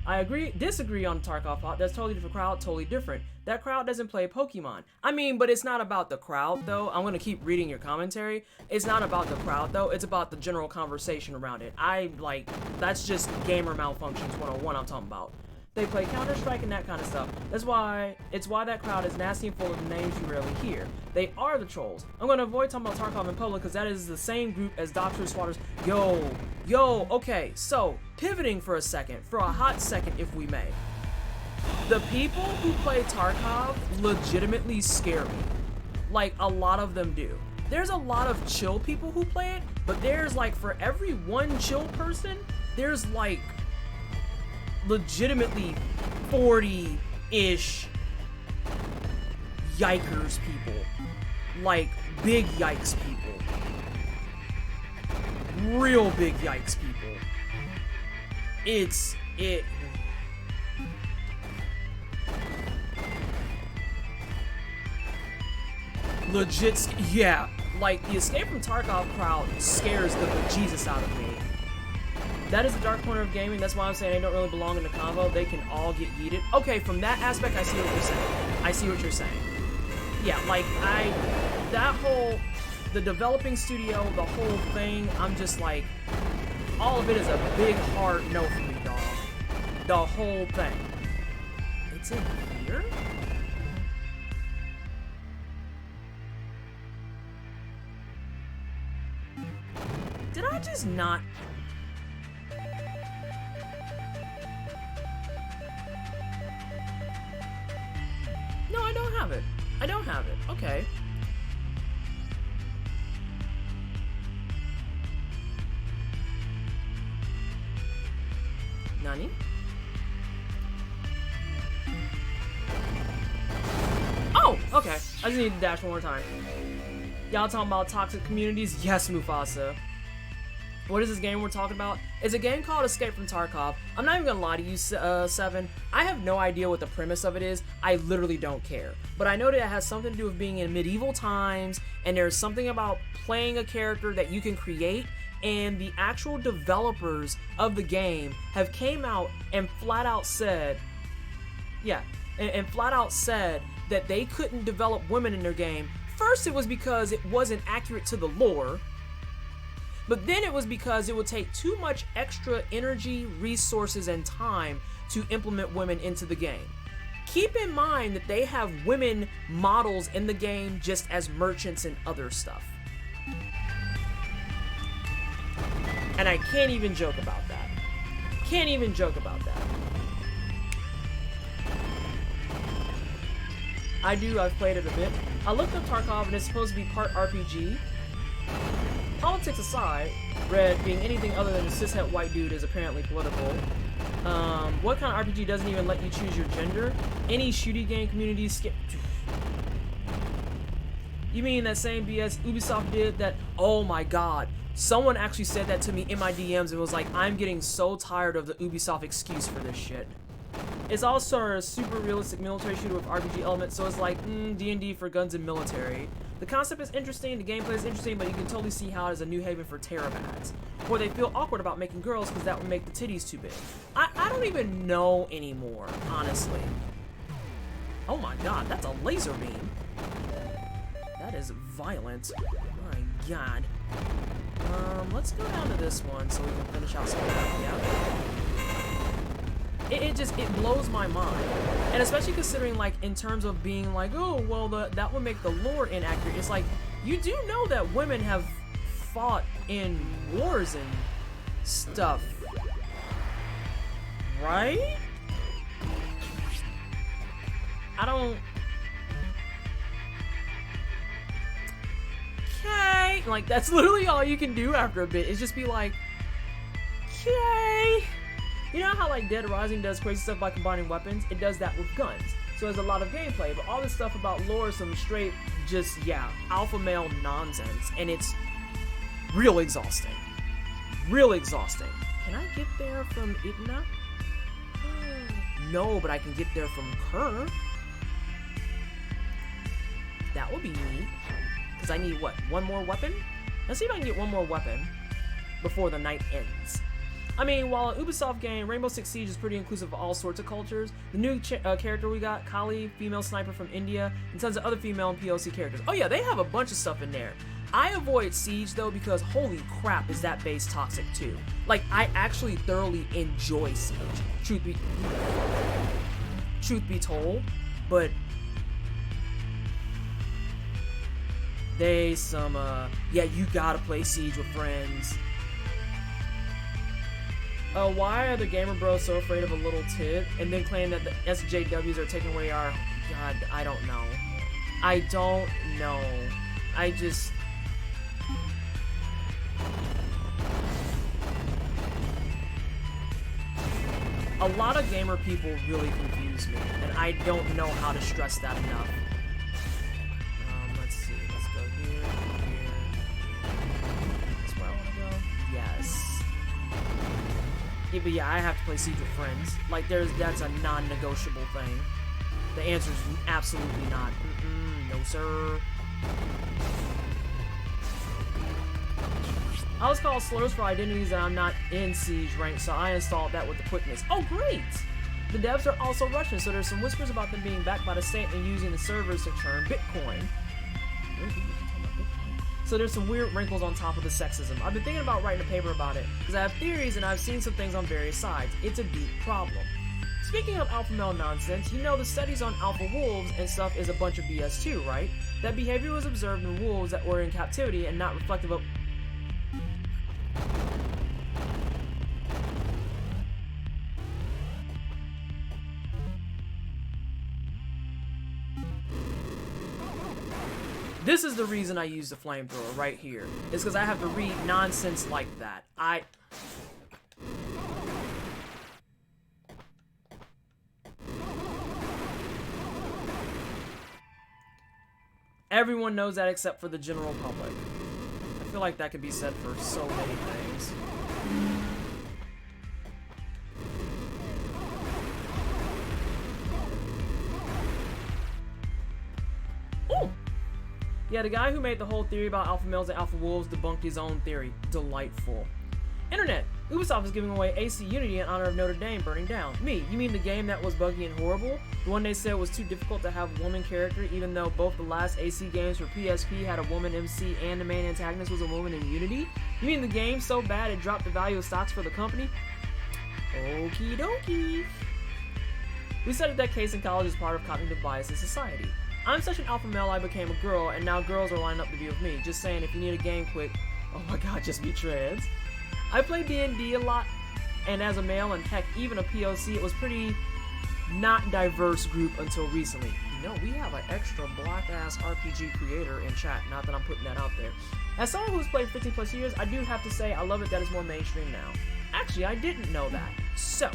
I disagree on Tarkov Hot. That's totally different crowd, totally different. That crowd doesn't play Pokemon. I mean, but it's not about the crowd, though. I'm gonna keep reading your commentary. It's not about the crowd, though. It's about the general conversation around it. That's just gamer malfunctions 101 I'm talking about. They play Counter-Strike and that kind of stuff. It's why that crowd is nasty and full of names you rarely hear. They are the trolls. I'm gonna avoid talking about Tarkov in public because that is the same group as Doctors, Swatters. Yo, okay, so, pivoting for a hot second if we may. The people who play Tarkov legitimately scare me. Like, a lot of them do. There's a lot of chill people who play it, but there's like, for every one chill person, there's like, legitimately 40-ish yikers people. Like, big yikes people. Real big yikes people. Legit, yeah. Like, the Escape from Tarkov crowd scares the bejesus out of me. That is the dark corner of gaming. That's why I'm saying they don't really belong in the convo. They can all get yeeted. Okay, from that aspect, I see what you're saying. I see what you're saying. Yeah, like, the developing studio, the whole thing, I'm just like, all of it is a big hard no for me, dog. The whole thing. It's in here? Did I just not... No, I don't have it. I don't have it. Okay. Nani? Oh, okay. I just need to dash one more time. Y'all talking about toxic communities? Yes, Mufasa. What is this game we're talking about? It's a game called Escape from Tarkov. I'm not even gonna lie to you, Seven. I have no idea what the premise of it is. I literally don't care. But I know that it has something to do with being in medieval times, and there's something about playing a character that you can create, and the actual developers of the game have came out and flat out said, and flat out said that they couldn't develop women in their game. First, it was because it wasn't accurate to the lore. But then it was because it would take too much extra energy, resources, and time to implement women into the game. Keep in mind that they have women models in the game just as merchants and other stuff. And I can't even joke about that. Can't even joke about that. I've played it a bit. I looked up Tarkov and it's supposed to be part RPG. Politics aside, Red being anything other than a cishet white dude is apparently political. What kind of RPG doesn't even let you choose your gender? Any shooty game community skip. You mean that same BS Ubisoft did that? Oh my god. Someone actually said that to me in my DMs and was like, I'm getting so tired of the Ubisoft excuse for this shit. It's also a super realistic military shooter with RPG elements, so it's like, D&D for guns and military. The concept is interesting, the gameplay is interesting, but you can totally see how it is a new haven for terrorists. Or they feel awkward about making girls because that would make the titties too big. I don't even know anymore, honestly. Oh my god, that's a laser beam. That is violent. My god. Let's go down to this one so we can finish out some of that. Yeah. It blows my mind. And especially considering, like, in terms of being like, oh, well, that would make the lore inaccurate. It's like, you do know that women have fought in wars and stuff, right? I don't... Okay. Like, that's literally all you can do after a bit, is just be like, okay. You know how, like, Dead Rising does crazy stuff by combining weapons? It does that with guns. So there's a lot of gameplay, but all this stuff about lore is some straight, just, yeah, alpha male nonsense. And it's real exhausting. Real exhausting. Can I get there from Itna? No, but I can get there from Kerr. That would be neat. Because I need, what, one more weapon? Let's see if I can get one more weapon before the night ends. I mean, while an Ubisoft game, Rainbow Six Siege is pretty inclusive of all sorts of cultures. The new character we got, Kali, female sniper from India, and tons of other female and POC characters. Oh yeah, they have a bunch of stuff in there. I avoid Siege though because holy crap is that base toxic too. Like, I actually thoroughly enjoy Siege, truth be told, but yeah, you gotta play Siege with friends. Why are the gamer bros so afraid of a little tit and then claim that the SJWs are taking away our... God, I don't know. I don't know. I just... A lot of gamer people really confuse me, and I don't know how to stress that enough. Let's see. Let's go here, here. That's where I want to go. Yes. Yeah, but yeah, I have to play Siege with friends. Like, that's a non-negotiable thing. The answer is absolutely not. No, sir. I was called slurs for identities that I'm not in Siege rank, so I installed that with the quickness. Oh, great! The devs are also Russian, so there's some whispers about them being backed by the state and using the servers to churn Bitcoin. So there's some weird wrinkles on top of the sexism. I've been thinking about writing a paper about it, because I have theories and I've seen some things on various sides. It's a deep problem. Speaking of alpha male nonsense, you know the studies on alpha wolves and stuff is a bunch of BS too, right? That behavior was observed in wolves that were in captivity and not reflective of... This is the reason I use the flamethrower right here. It's because I have to read nonsense like that. Everyone knows that except for the general public. I feel like that could be said for so many things. Oh! Yeah, the guy who made the whole theory about alpha males and alpha wolves debunked his own theory. Delightful. Internet. Ubisoft is giving away AC Unity in honor of Notre Dame burning down. Me, you mean the game that was buggy and horrible? The one they said was too difficult to have a woman character, even though both the last AC games for PSP had a woman MC and the main antagonist was a woman in Unity? You mean the game so bad it dropped the value of stocks for the company? Okie dokie. We studied that case in college as part of cognitive bias in society. I'm such an alpha male I became a girl, and now girls are lining up to be with me. Just saying, if you need a game quick, oh my god, just be trans. I play D&D a lot, and as a male, and heck, even a POC, it was pretty not diverse group until recently. You know, we have an extra black-ass RPG creator in chat, not that I'm putting that out there. As someone who's played 15 plus years, I do have to say I love it that it's more mainstream now. Actually, I didn't know that. So...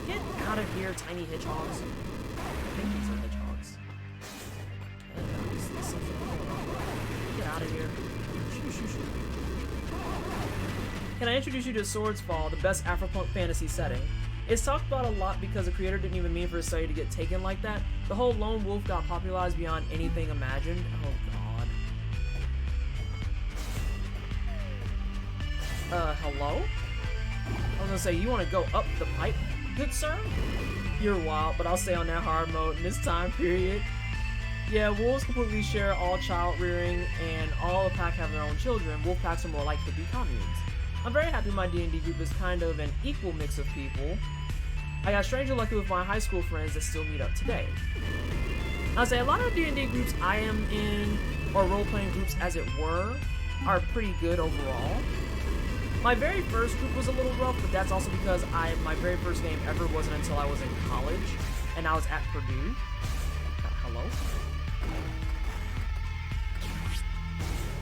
Get out of here, tiny hedgehogs. I think these are hedgehogs. Get out of here. Can I introduce you to Swords Fall, the best Afropunk fantasy setting? It's talked about a lot because the creator didn't even mean for his study to get taken like that. The whole lone wolf got popularized beyond anything imagined. Oh god. Hello? I was gonna say, you wanna go up the pipe, good sir? You're wild, but I'll stay on that hard mode in this time period. Yeah, wolves completely share all child rearing, and all the pack have their own children. Wolf packs are more like hippie communes. I'm very happy my D&D group is kind of an equal mix of people. I got strangely lucky with my high school friends that still meet up today. I'll say a lot of D&D groups I am in, or role-playing groups as it were, are pretty good overall. My very first group was a little rough, but that's also because my very first game ever wasn't until I was in college, and I was at Purdue. Hello?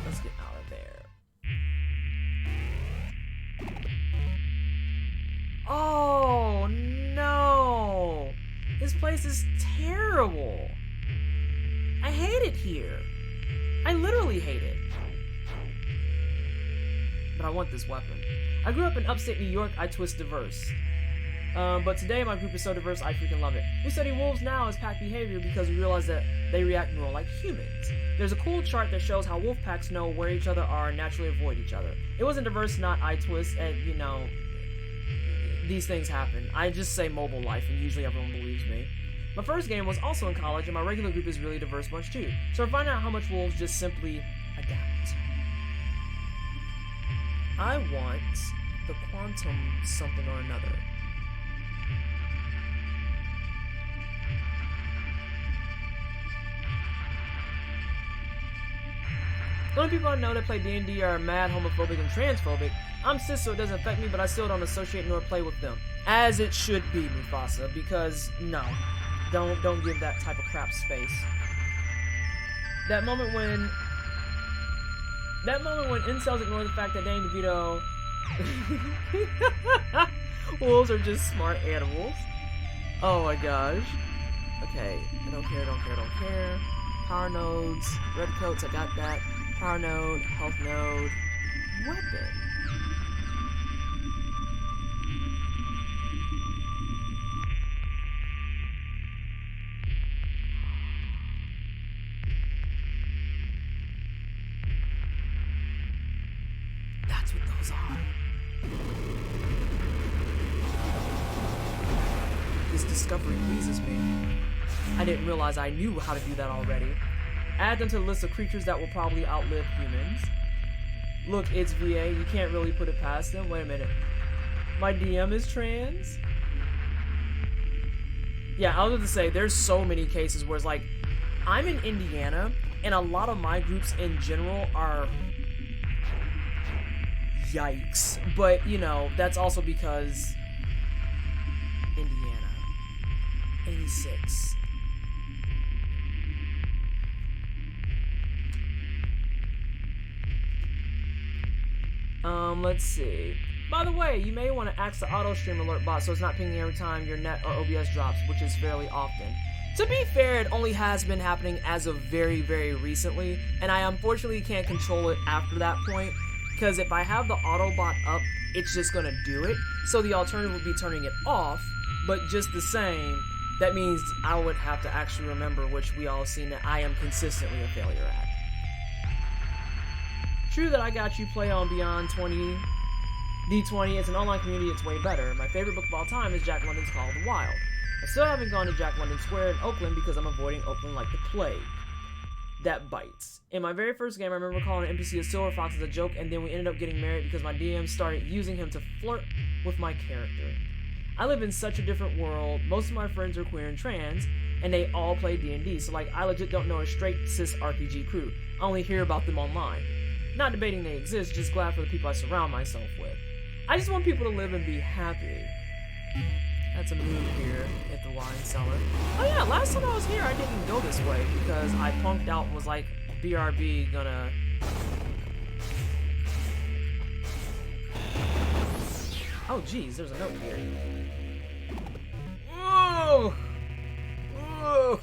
Let's get out of there. Oh, no! This place is terrible. I hate it here. I literally hate it. But I want this weapon. I grew up in upstate New York. I twist diverse. But today my group is so diverse, I freaking love it. We study wolves now as pack behavior because we realize that they react more like humans. There's a cool chart that shows how wolf packs know where each other are and naturally avoid each other. It wasn't diverse, not I twist, and you know, these things happen. I just say mobile life and usually everyone believes me. My first game was also in college and my regular group is really diverse bunch too. So we're finding out how much wolves just simply adapt. I want the quantum something or another. The only people I know that play D&D are mad homophobic and transphobic. I'm cis, so it doesn't affect me, but I still don't associate nor play with them. As it should be, Mufasa, because no. Don't give that type of crap space. That moment when incels ignore the fact that Danny DeVito wolves are just smart animals. Oh my gosh. Okay, I don't care. Power nodes, red coats, I got that. Power node, health node, weapon. That's what those are. This discovery pleases me. I didn't realize I knew how to do that already. Add them to the list of creatures that will probably outlive humans. Look, it's VA. You can't really put it past them. Wait a minute. My DM is trans? Yeah, I was going to say, there's so many cases where it's like, I'm in Indiana, and a lot of my groups in general are... Yikes. But, you know, that's also because... Indiana. 86. Let's see. By the way, you may want to axe the auto stream alert bot so it's not pinging every time your net or OBS drops, which is fairly often. To be fair, it only has been happening as of very, very recently, and I unfortunately can't control it after that point, because if I have the auto bot up, it's just gonna do it. So the alternative would be turning it off, but just the same, that means I would have to actually remember, which we all seen that I am consistently a failure at. True that I got you play on Beyond D20. It's an online community, it's way better. My favorite book of all time is Jack London's Call of the Wild. I still haven't gone to Jack London Square in Oakland because I'm avoiding Oakland like the plague. That bites. In my very first game, I remember calling an NPC a silver fox as a joke, and then we ended up getting married because my DM started using him to flirt with my character. I live in such a different world. Most of my friends are queer and trans, and they all play D&D, so like, I legit don't know a straight cis RPG crew. I only hear about them online. Not debating they exist, just glad for the people I surround myself with. I just want people to live and be happy. That's a move here at the wine cellar. Oh yeah, last time I was here, I didn't go this way because I punked out and was like, BRB gonna... Oh geez, there's a note here. Whoa! Whoa!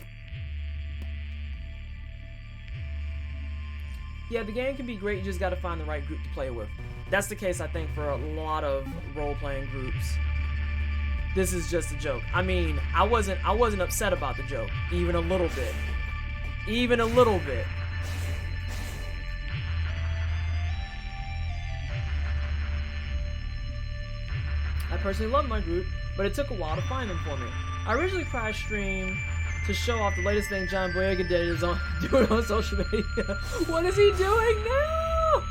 Yeah, the game can be great, you just gotta find the right group to play with. That's the case, I think, for a lot of role-playing groups. This is just a joke. I mean, I wasn't upset about the joke, even a little bit. Even a little bit. I personally love my group, but it took a while to find them for me. I originally crashed stream to show off the latest thing John Boyega did is doing on social media. What is he doing now?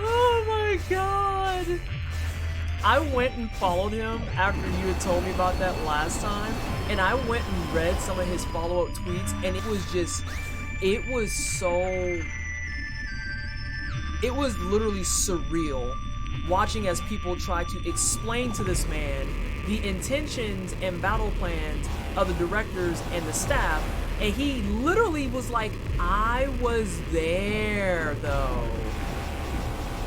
Oh my god. I went and followed him after you had told me about that last time, and I went and read some of his follow-up tweets, and it was literally surreal watching as people try to explain to this man the intentions and battle plans of the directors and the staff, and he literally was like, I was there though.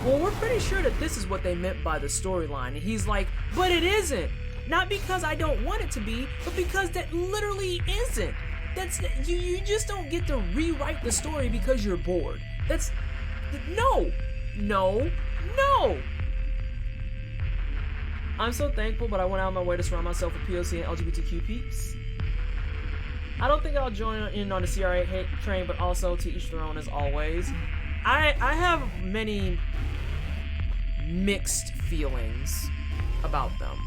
Well, we're pretty sure that this is what they meant by the storyline. And he's like, but it isn't. Not because I don't want it to be, but because that literally isn't. That's you just don't get to rewrite the story because you're bored. That's no. I'm so thankful, but I went out of my way to surround myself with POC and LGBTQ peeps. I don't think I'll join in on the CRA hate train, but also to each their own as always. I have many mixed feelings about them.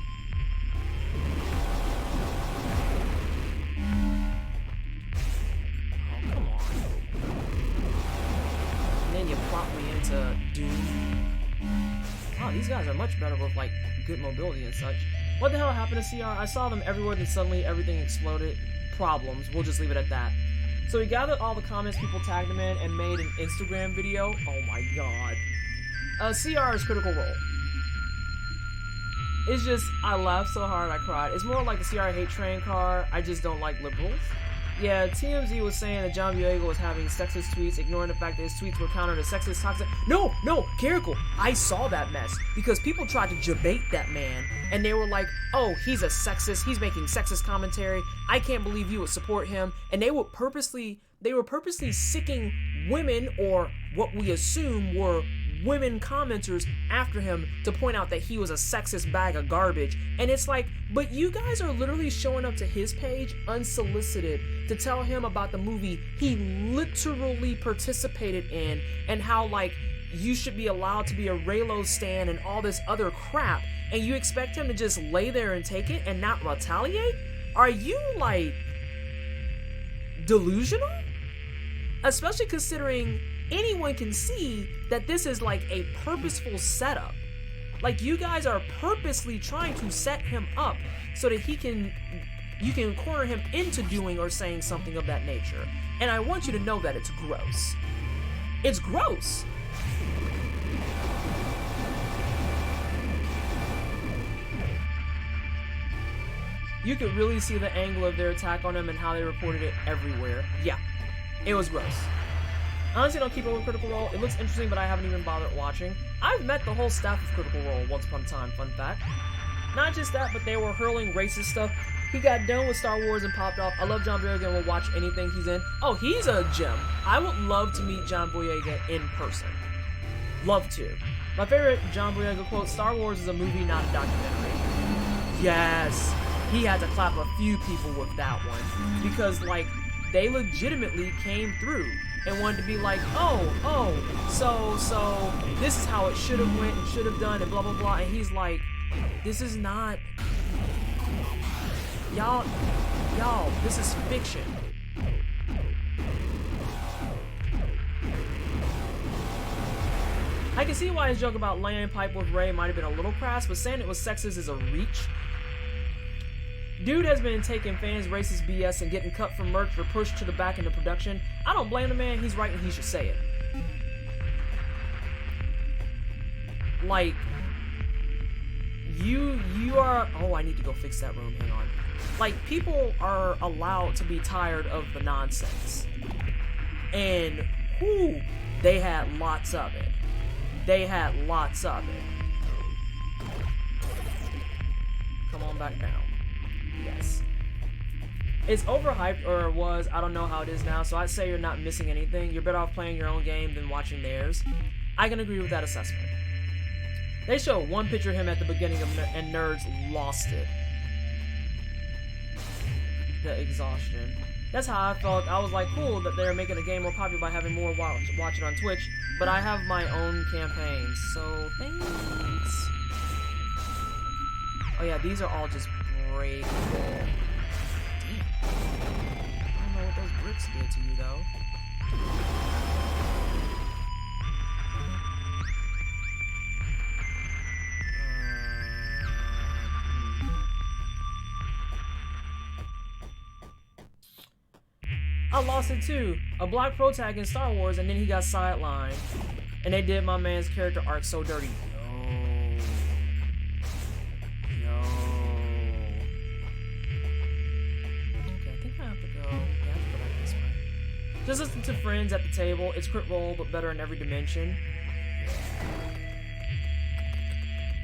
Oh, come on. And then you plop me into Doom. Wow, these guys are much better with, like, good mobility and such. What the hell happened to CR? I saw them everywhere, then suddenly everything exploded. Problems. We'll just leave it at that. So he gathered all the comments people tagged him in and made an Instagram video. Oh my god. CR's Critical Role. It's just, I laughed so hard I cried. It's more like the CR hate train car. I just don't like liberals. Yeah, TMZ was saying that John Boyega was having sexist tweets, ignoring the fact that his tweets were countered as sexist, toxic. No, Carrickle, I saw that mess because people tried to debate that man, and they were like, "Oh, he's a sexist. He's making sexist commentary. I can't believe you would support him." And they were purposely sicking women, or what we assume were women commenters, after him to point out that he was a sexist bag of garbage. And it's like, but you guys are literally showing up to his page unsolicited to tell him about the movie he literally participated in, and how, like, you should be allowed to be a Raylo stan and all this other crap, and you expect him to just lay there and take it and not retaliate? Are you, like, delusional? Especially considering anyone can see that this is like a purposeful setup. Like, you guys are purposely trying to set him up so that you can corner him into doing or saying something of that nature. And I want you to know that it's gross. It's gross. You could really see the angle of their attack on him and how they reported it everywhere. Yeah, it was gross. I honestly don't keep up with Critical Role. It looks interesting, but I haven't even bothered watching. I've met the whole staff of Critical Role once upon a time, fun fact. Not just that, but they were hurling racist stuff. He got done with Star Wars and popped off. I love John Boyega and will watch anything he's in. Oh, he's a gem. I would love to meet John Boyega in person. Love to. My favorite John Boyega quote, "Star Wars is a movie, not a documentary." Yes. He had to clap a few people with that one. Because, like, they legitimately came through and wanted to be like, so this is how it should have went and should have done and blah blah blah. And he's like, this is not, y'all, this is fiction. I can see why his joke about laying pipe with Ray might have been a little crass, but saying it was sexist is a reach. Dude has been taking fans' racist BS and getting cut from merch or pushed to the back into production. I don't blame the man. He's right and he should say it. Like, you are... Oh, I need to go fix that room. Hang on. Like, people are allowed to be tired of the nonsense. And, whoo, they had lots of it. They had lots of it. Come on back down. Yes. It's overhyped, or it was. I don't know how it is now, so I'd say you're not missing anything. You're better off playing your own game than watching theirs. I can agree with that assessment. They showed one picture of him at the beginning of and nerds lost it. The exhaustion. That's how I felt. I was like, cool that they're making the game more popular by having more watch it on Twitch, but I have my own campaigns, so thanks. Oh yeah, these are all just breakable. Damn. I don't know what those bricks did to you though. I lost it too. A black protag in Star Wars, and then he got sidelined. And they did my man's character arc so dirty. Yo. Okay, I think I have to go. Yeah, I have to go back this way. Just listen to friends at the table. It's crit roll, but better in every dimension.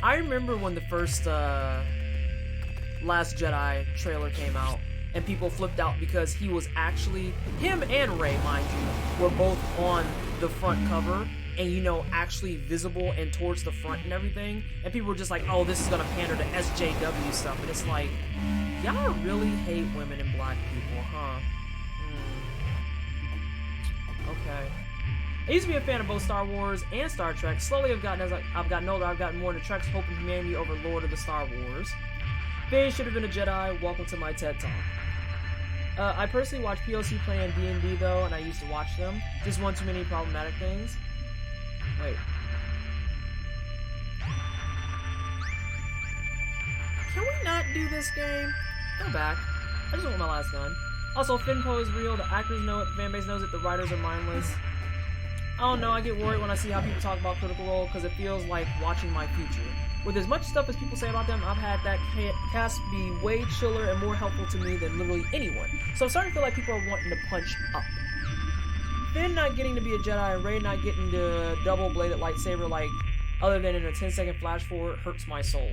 I remember when the first Last Jedi trailer came out, and people flipped out because he was actually, him and Rey, mind you, were both on the front cover, and you know, actually visible and towards the front and everything, and people were just like, oh, this is gonna pander to SJW stuff, and it's like, y'all really hate women and black people, huh? Okay. I used to be a fan of both Star Wars and Star Trek. Slowly as I've gotten older, I've gotten more into Trek's hope and humanity over Lord of the Star Wars. Finn should have been a Jedi. Welcome to my TED Talk. I personally watch POC playing D&D though, and I used to watch them. Just one too many problematic things. Wait. Can we not do this game? Go back. I just want my last gun. Also, Finpo is real. The actors know it. The fanbase knows it. The writers are mindless. I don't know. I get worried when I see how people talk about Critical Role because it feels like watching my future. With as much stuff as people say about them, I've had that cast be way chiller and more helpful to me than literally anyone. So I'm starting to feel like people are wanting to punch up. Finn not getting to be a Jedi and Rey not getting to double-bladed lightsaber, like, other than in a 10-second flash forward, hurts my soul.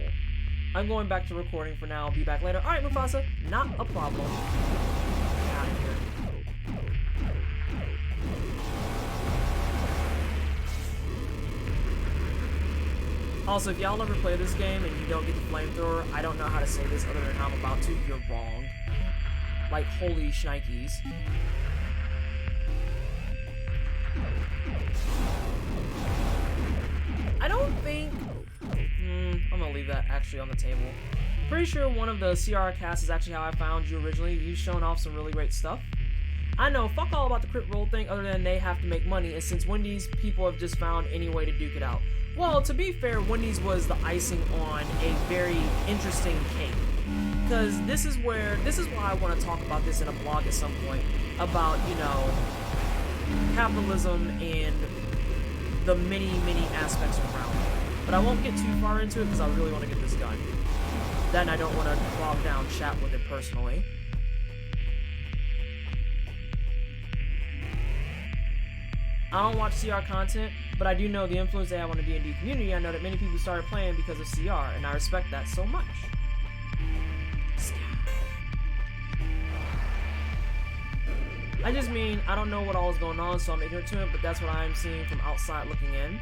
I'm going back to recording for now. I'll be back later. Alright, Mufasa. Not a problem. Get out of here. Also, if y'all ever play this game and you don't get the flamethrower, I don't know how to say this other than how I'm about to. You're wrong. Like, holy shnikes. I don't think... I'm gonna leave that actually on the table. Pretty sure one of the CR casts is actually how I found you originally. You've shown off some really great stuff. I know, fuck all about the crit roll thing other than they have to make money, and since Wendy's, people have just found any way to duke it out. Well, to be fair, Wendy's was the icing on a very interesting cake. Because this is why I want to talk about this in a blog at some point, about, you know, capitalism and the many aspects around it. But I won't get too far into it because I really want to get this done. Then I don't want to bog down chat with it personally. I don't watch CR content, but I do know the influence they have on the D&D community. I know that many people started playing because of CR, and I respect that so much. I just mean, I don't know what all is going on, so I'm ignorant to it, but that's what I'm seeing from outside looking in.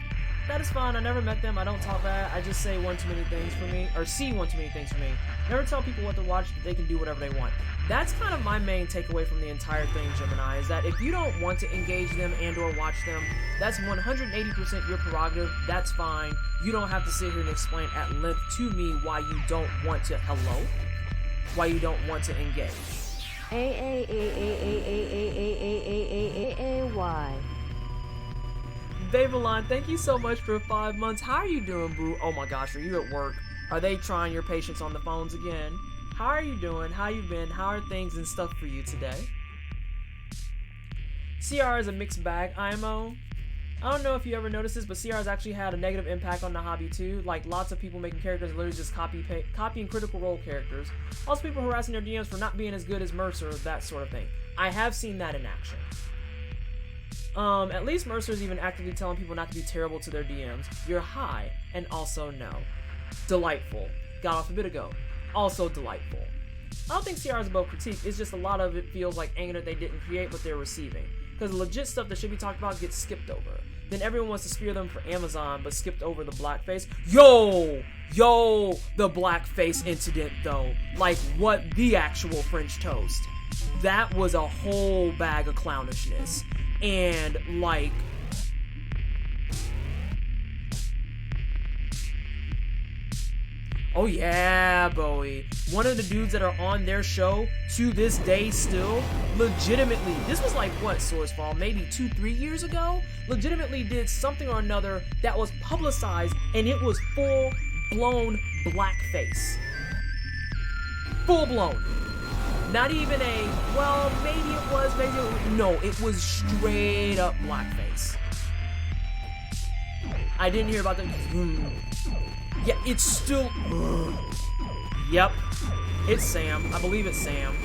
That is fine. I never met them. I don't talk bad. I just say one too many things for me, or see one too many things for me. Never tell people what to watch, that they can do whatever they want. That's kind of my main takeaway from the entire thing, Gemini, is that if you don't want to engage them and or watch them, that's 180% your prerogative. That's fine. You don't have to sit here and explain at length to me why you don't want to, why you don't want to engage. A-A-A-A-A-A-A-A-A-A-A-A-Y. Babylon, thank you so much for 5 months. How are you doing, boo? Oh my gosh, are you at work? Are they trying your patience on the phones again? How are you doing? How you been? How are things and stuff for you today? CR is a mixed bag, IMO. I don't know if you ever noticed this, but CR has actually had a negative impact on the hobby too. Like, lots of people making characters literally just copying Critical Role characters. Also, people harassing their DMs for not being as good as Mercer, that sort of thing. I have seen that in action. At least Mercer's even actively telling people not to be terrible to their DMs. You're high, and also no. Delightful. Got off a bit ago. Also delightful. I don't think CR is above critique, it's just a lot of it feels like anger that they didn't create but they're receiving. Because legit stuff that should be talked about gets skipped over. Then everyone wants to spear them for Amazon but skipped over the blackface. Yo, the blackface incident though. Like, what the actual French toast. That was a whole bag of clownishness. And like, Oh yeah, Bowie. One of the dudes that are on their show to this day still, legitimately, this was like what, Sourcefall, maybe 2-3 years ago? Legitimately did something or another that was publicized, and it was full-blown blackface. Full-blown. Not even a, well, maybe it was, no, it was straight up blackface. I didn't hear about the, yeah, it's still, yep, it's Sam, I believe it's Sam.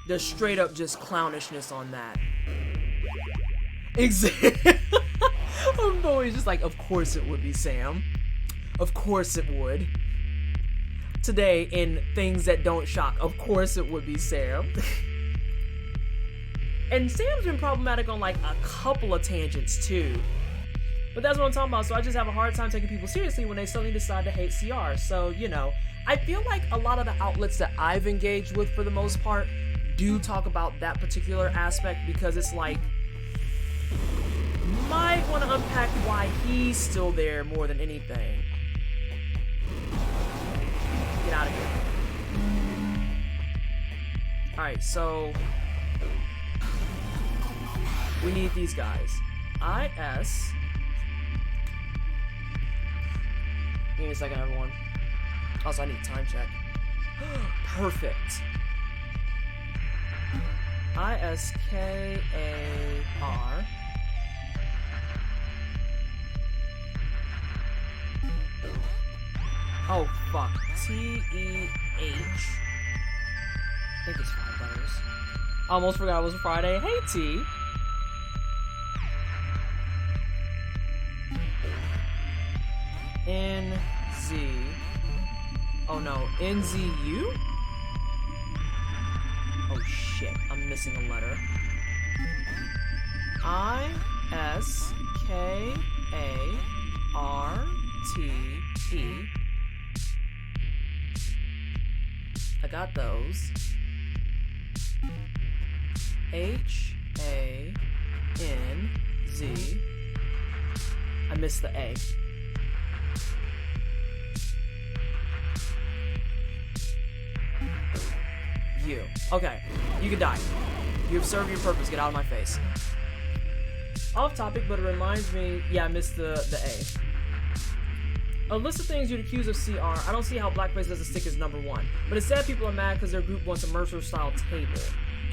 There's straight up just clownishness on that. Exactly. I'm always just like, of course it would be Sam. Of course it would. Today, in Things That Don't Shock, of course it would be Sam. And Sam's been problematic on like a couple of tangents too. But that's what I'm talking about, so I just have a hard time taking people seriously when they suddenly decide to hate CR. So, you know, I feel like a lot of the outlets that I've engaged with for the most part do talk about that particular aspect because it's like, might want to unpack why he's still there more than anything. Get out of here. Alright, so we need these guys. IS. Give me a second, everyone. Also, I need a time check. Perfect. ISKAR. Oh, fuck. TEH. I think it's 5 letters. Almost forgot it was a Friday. Hey, T. NZ. Oh, no. NZU? Oh, shit. I'm missing a letter. ISKARTE. I got those. HANZ. I missed the A. You. Okay. You can die. You have served your purpose. Get out of my face. Off topic, but it reminds me... Yeah, I missed the A. A list of things you'd accuse of CR. I don't see how blackface doesn't stick as number 1. But instead, people are mad because their group wants a Mercer-style table.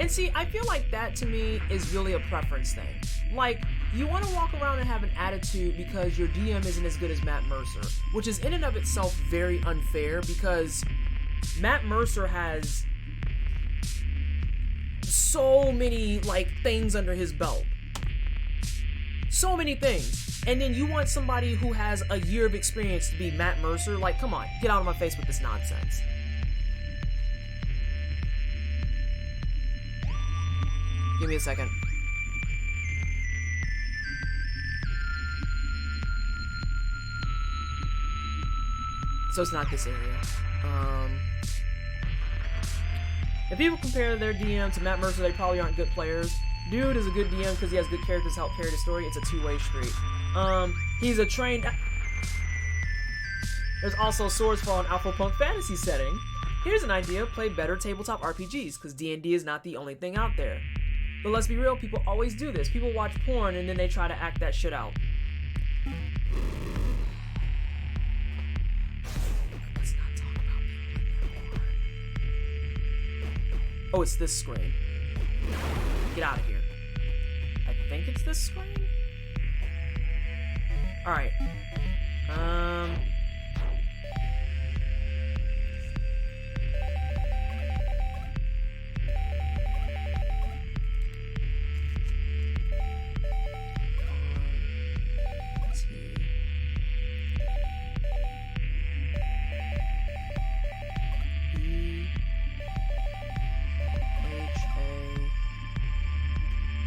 And see, I feel like that to me is really a preference thing. Like, you want to walk around and have an attitude because your DM isn't as good as Matt Mercer, which is in and of itself very unfair because Matt Mercer has so many, like, things under his belt. So many things. And then you want somebody who has a year of experience to be Matt Mercer? Like, come on, get out of my face with this nonsense. Give me a second. So it's not this area. If people compare their DM to Matt Mercer, they probably aren't good players. Dude is a good DM because he has good characters to help carry the story. It's a two-way street. He's a trained... There's also Swordsfall and Alpha Punk fantasy setting. Here's an idea, play better tabletop RPGs, because D&D is not the only thing out there. But let's be real, people always do this. People watch porn and then they try to act that shit out. Let's not talk about people like that. Oh, it's this screen. Get out of here. I think it's this screen? Alright.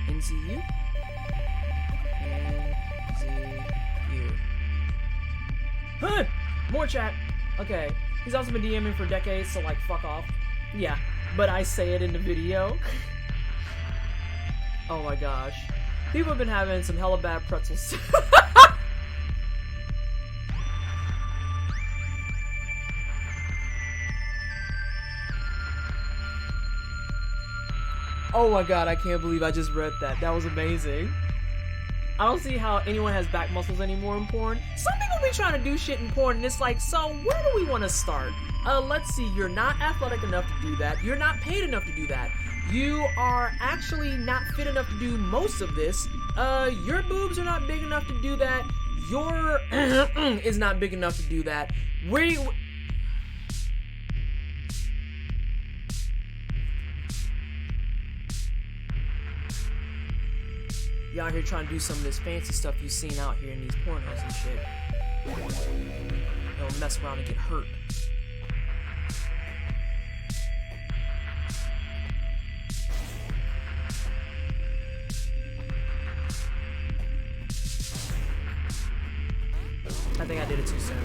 NZU? NZU. Huh! More chat! Okay. He's also been DMing for decades, so like, fuck off. Yeah, but I say it in the video. Oh my gosh. People have been having some hella bad pretzels. Oh my god, I can't believe I just read that. That was amazing. I don't see how anyone has back muscles anymore in porn. Some people be trying to do shit in porn, and it's like, so where do we want to start? Let's see, you're not athletic enough to do that. You're not paid enough to do that. You are actually not fit enough to do most of this. Your boobs are not big enough to do that. Your is not big enough to do that. You out here trying to do some of this fancy stuff you've seen out here in these pornos and shit. You'll mess around and get hurt. I think I did it too soon.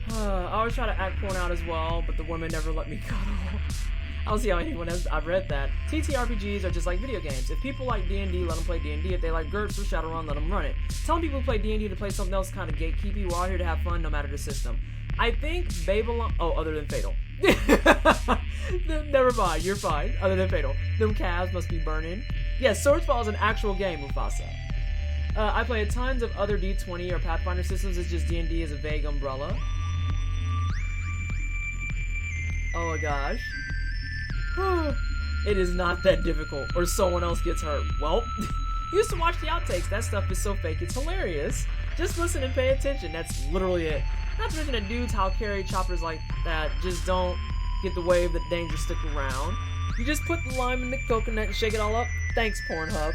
I always try to act porn out as well, but the women never let me cuddle. I don't see how anyone has. I've read that. TTRPGs are just like video games. If people like D&D, let them play D&D. If they like GURPS or Shadowrun, let them run it. Telling people who play D&D to play something else is kind of gatekeepy. We're all here to have fun, no matter the system. I think Babylon. Oh, other than Fatal. Never mind. You're fine. Other than Fatal. Them calves must be burning. Yes, Swordsfall is an actual game, Mufasa. I play tons of other D20 or Pathfinder systems. It's just D&D is a vague umbrella. Oh my gosh. It is not that difficult, or someone else gets hurt. Well, used to watch the outtakes. That stuff is so fake, it's hilarious. Just listen and pay attention. That's literally it. Not to mention that dudes how carry choppers like that just don't get the wave that danger stick around. You just put the lime in the coconut and shake it all up. Thanks, Pornhub.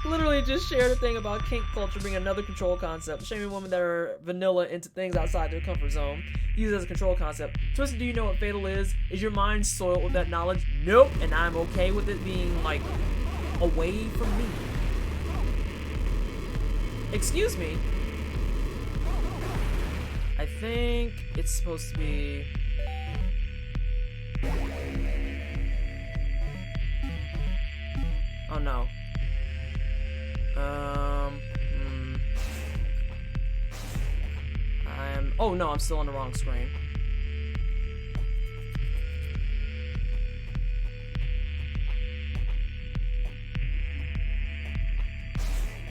Literally just shared a thing about kink culture being another control concept. Shaming women that are vanilla into things outside their comfort zone. Use it as a control concept. Twisted, do you know what Fatal is? Is your mind soiled with that knowledge? Nope, and I'm okay with it being, like, away from me. Excuse me. I think it's supposed to be... Oh no. Oh no, I'm still on the wrong screen.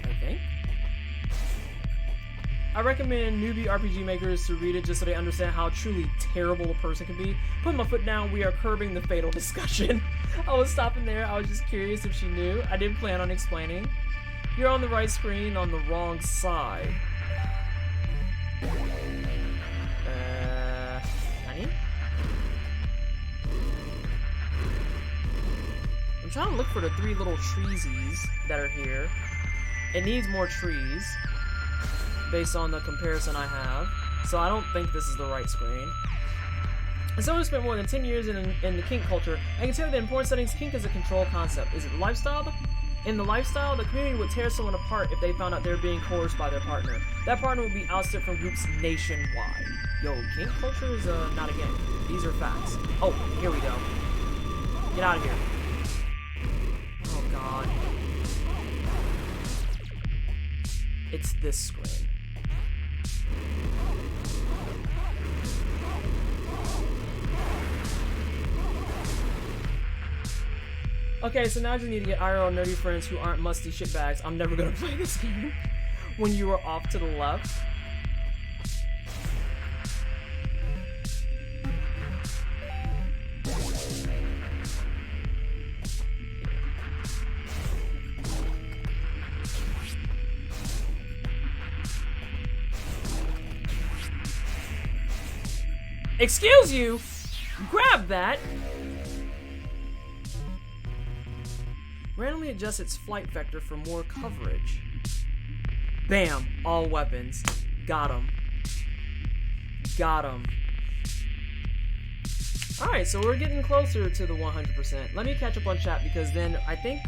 I think. I recommend newbie RPG makers to read it just so they understand how truly terrible a person can be. Put my foot down, we are curbing the Fatal discussion. I was stopping there, I was just curious if she knew. I didn't plan on explaining. You're on the right screen, on the wrong side. Honey? I'm trying to look for the 3 little treesies that are here. It needs more trees, based on the comparison I have. So I don't think this is the right screen. And someone who spent more than 10 years in the kink culture, I can tell that in porn settings, kink is a control concept. Is it the lifestyle? In the lifestyle, the community would tear someone apart if they found out they were being coerced by their partner. That partner would be ousted from groups nationwide. Yo, kink culture is not a game. These are facts. Oh, here we go. Get out of here. Oh god. It's this screen. Okay, so now I just need to get IRL nerdy friends who aren't musty shitbags. I'm never gonna play this game. When you were off to the left. Excuse you! Grab that! Randomly adjust its flight vector for more coverage. Bam! All weapons. Got him. Got him. Alright, so we're getting closer to the 100%. Let me catch up on chat because then I think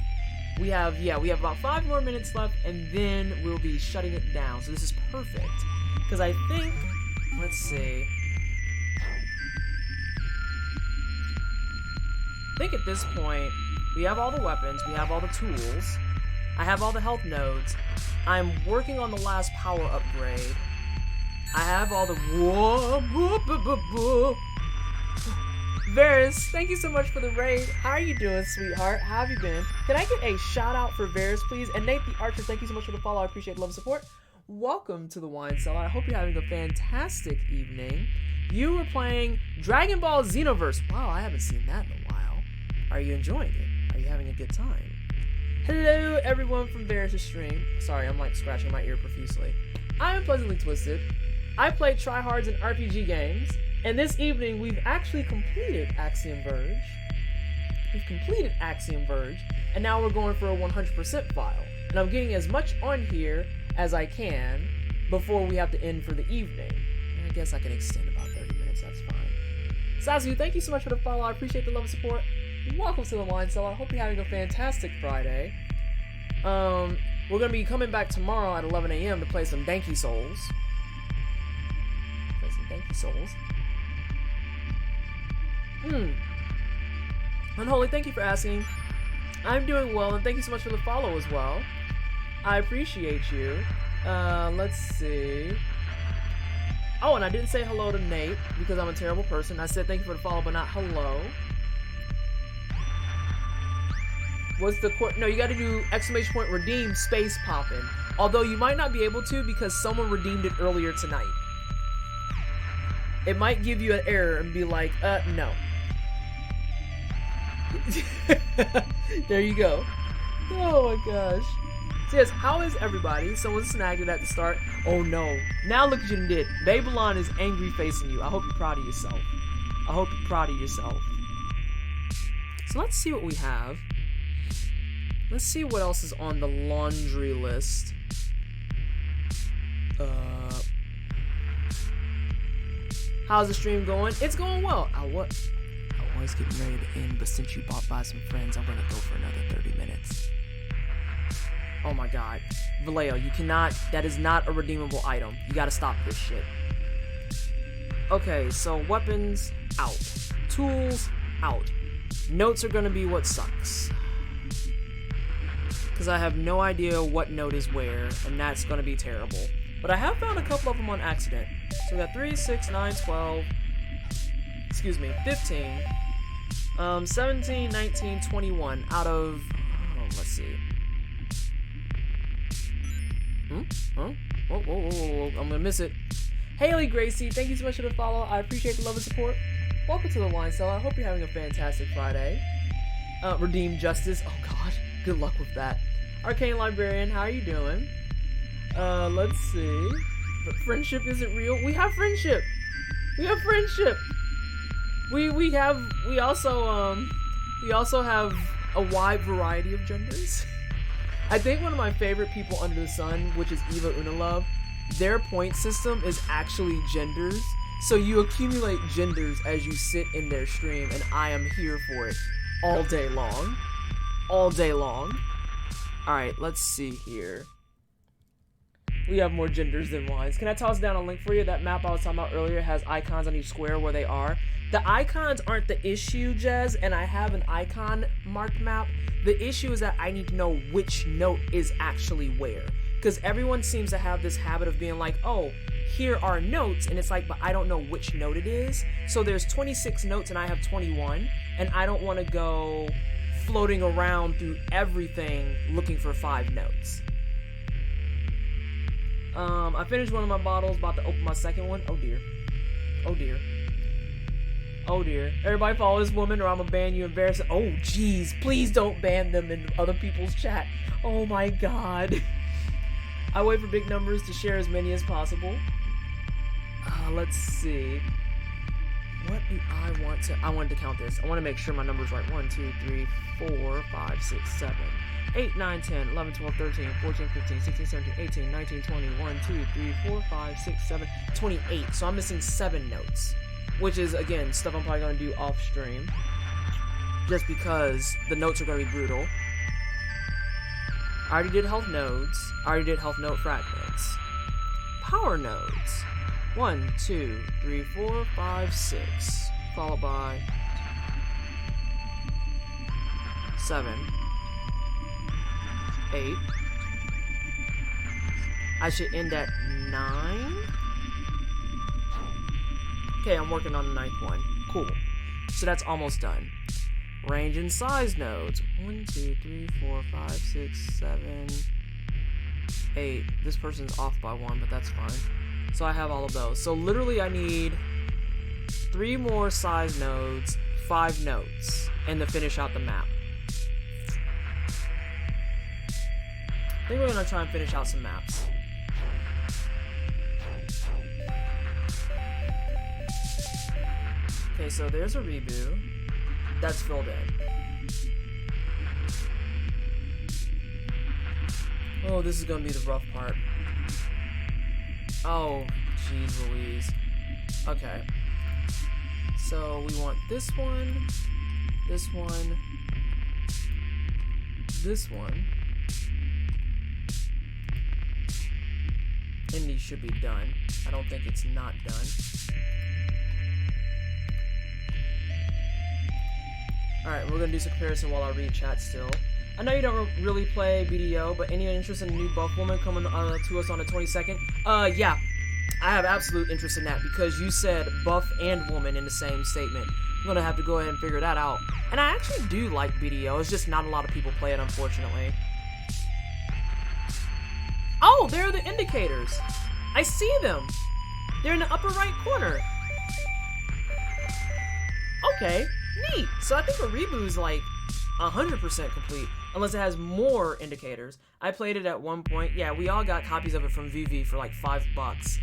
we have about 5 more minutes left and then we'll be shutting it down. So this is perfect. Because I think, let's see. think at this point, we have all the weapons, we have all the tools, I have all the health nodes, I'm working on the last power upgrade, I have all the Varys, thank you so much for the raid. How are you doing, sweetheart? How have you been? Can I get a shout out for Varys, please? And Nate the Archer, thank you so much for the follow. I appreciate the love and support. Welcome to the Wine Cellar. I hope you're having a fantastic evening. You were playing Dragon Ball Xenoverse. Wow, I haven't seen that in a while. Are you enjoying it? Are you having a good time? Hello, everyone from Varys' stream. Sorry, I'm like scratching my ear profusely. I am Pleasantly Twisted. I play tryhards in RPG games. And this evening, we've actually completed Axiom Verge. And now we're going for a 100% file. And I'm getting as much on here as I can before we have to end for the evening. And I guess I can extend about 30 minutes, that's fine. Sazu, thank you so much for the follow. I appreciate the love and support. Welcome to the Wine Cellar. I hope you're having a fantastic Friday. We're going to be coming back tomorrow at 11 a.m. to play some Danky Souls. Unholy, thank you for asking. I'm doing well, and thank you so much for the follow as well. I appreciate you. Let's see. Oh, and I didn't say hello to Nate because I'm a terrible person. I said thank you for the follow, but not hello. What's the no, you gotta do ! Redeem space poppin'. Although you might not be able to because someone redeemed it earlier tonight. It might give you an error and be like, no. There you go. Oh my gosh. So yes, how is everybody? Someone snagged it at the start. Oh no. Now look what you did. Babylon is angry facing you. I hope you're proud of yourself. So let's see what we have. Let's see what else is on the laundry list. How's the stream going? It's going well. I was getting ready to end, but since you bought by some friends, I'm gonna go for another 30 minutes. Oh my god. Vallejo, you cannot, that is not a redeemable item. You gotta stop this shit. Okay, so weapons, out. Tools, out. Notes are gonna be what sucks. Because I have no idea what note is where, and that's gonna be terrible. But I have found a couple of them on accident. So we got 3, 6, 9, 12, 15, 17, 19, 21 out of, let's see. Whoa, I'm gonna miss it. Haley Gracie, thank you so much for the follow. I appreciate the love and support. Welcome to the Wine Cellar. I hope you're having a fantastic Friday. Redeem Justice. Oh god, good luck with that. Arcane Librarian, how are you doing? Let's see. But friendship isn't real. We have friendship. We also have a wide variety of genders. I think one of my favorite people under the sun, which is Eva Unilove, their point system is actually genders. So you accumulate genders as you sit in their stream, and I am here for it all day long. Alright, let's see here. We have more genders than wines. Can I toss down a link for you? That map I was talking about earlier has icons on each square where they are. The icons aren't the issue, Jez, and I have an icon marked map. The issue is that I need to know which note is actually where. Because everyone seems to have this habit of being like, oh, here are notes, and it's like, but I don't know which note it is. So there's 26 notes and I have 21, and I don't want to go floating around through everything looking for 5 notes. I finished one of my bottles, about to open my second one. Oh dear. Everybody follow this woman or I'm gonna ban you, embarrassing. Oh jeez, please don't ban them in other people's chat. Oh my god. I wait for big numbers to share as many as possible. Let's see. What do I want to... I wanted to count this. I want to make sure my number's right. 1, 2, 3, 4, 5, 6, 7, 8, 9, 10, 11, 12, 13, 14, 15, 16, 17, 18, 19, 20, 1, 2, 3, 4, 5, 6, 7, 28. So I'm missing 7 notes. Which is, again, stuff I'm probably going to do off stream. Just because the notes are going to be brutal. I already did health nodes. I already did health note fragments. Power nodes. 1, 2, 3, 4, 5, 6. Followed by 7, 8. I should end at 9. Okay, I'm working on the 9th one. Cool. So that's almost done. Range and size nodes. 1, 2, 3, 4, 5, 6, 7, 8. This person's off by 1, but that's fine. So I have all of those. So literally I need 3 more size nodes, 5 notes, and to finish out the map. I think we're gonna try and finish out some maps. Okay, so there's a reboot that's filled in. Oh, this is gonna be the rough part. Oh, jeez Louise. Okay. So we want this one, this one, this one. And these should be done. I don't think it's not done. Alright, we're gonna do some comparison while I read chat still. I know you don't really play BDO, but any interest in a new buff woman coming to us on the 22nd? Yeah. I have absolute interest in that because you said buff and woman in the same statement. I'm gonna have to go ahead and figure that out. And I actually do like BDO, it's just not a lot of people play it, unfortunately. Oh, there are the indicators. I see them. They're in the upper right corner. Okay, neat. So I think the reboot is like 100% complete, unless it has more indicators. I played it at one point. Yeah, we all got copies of it from VV for like $5.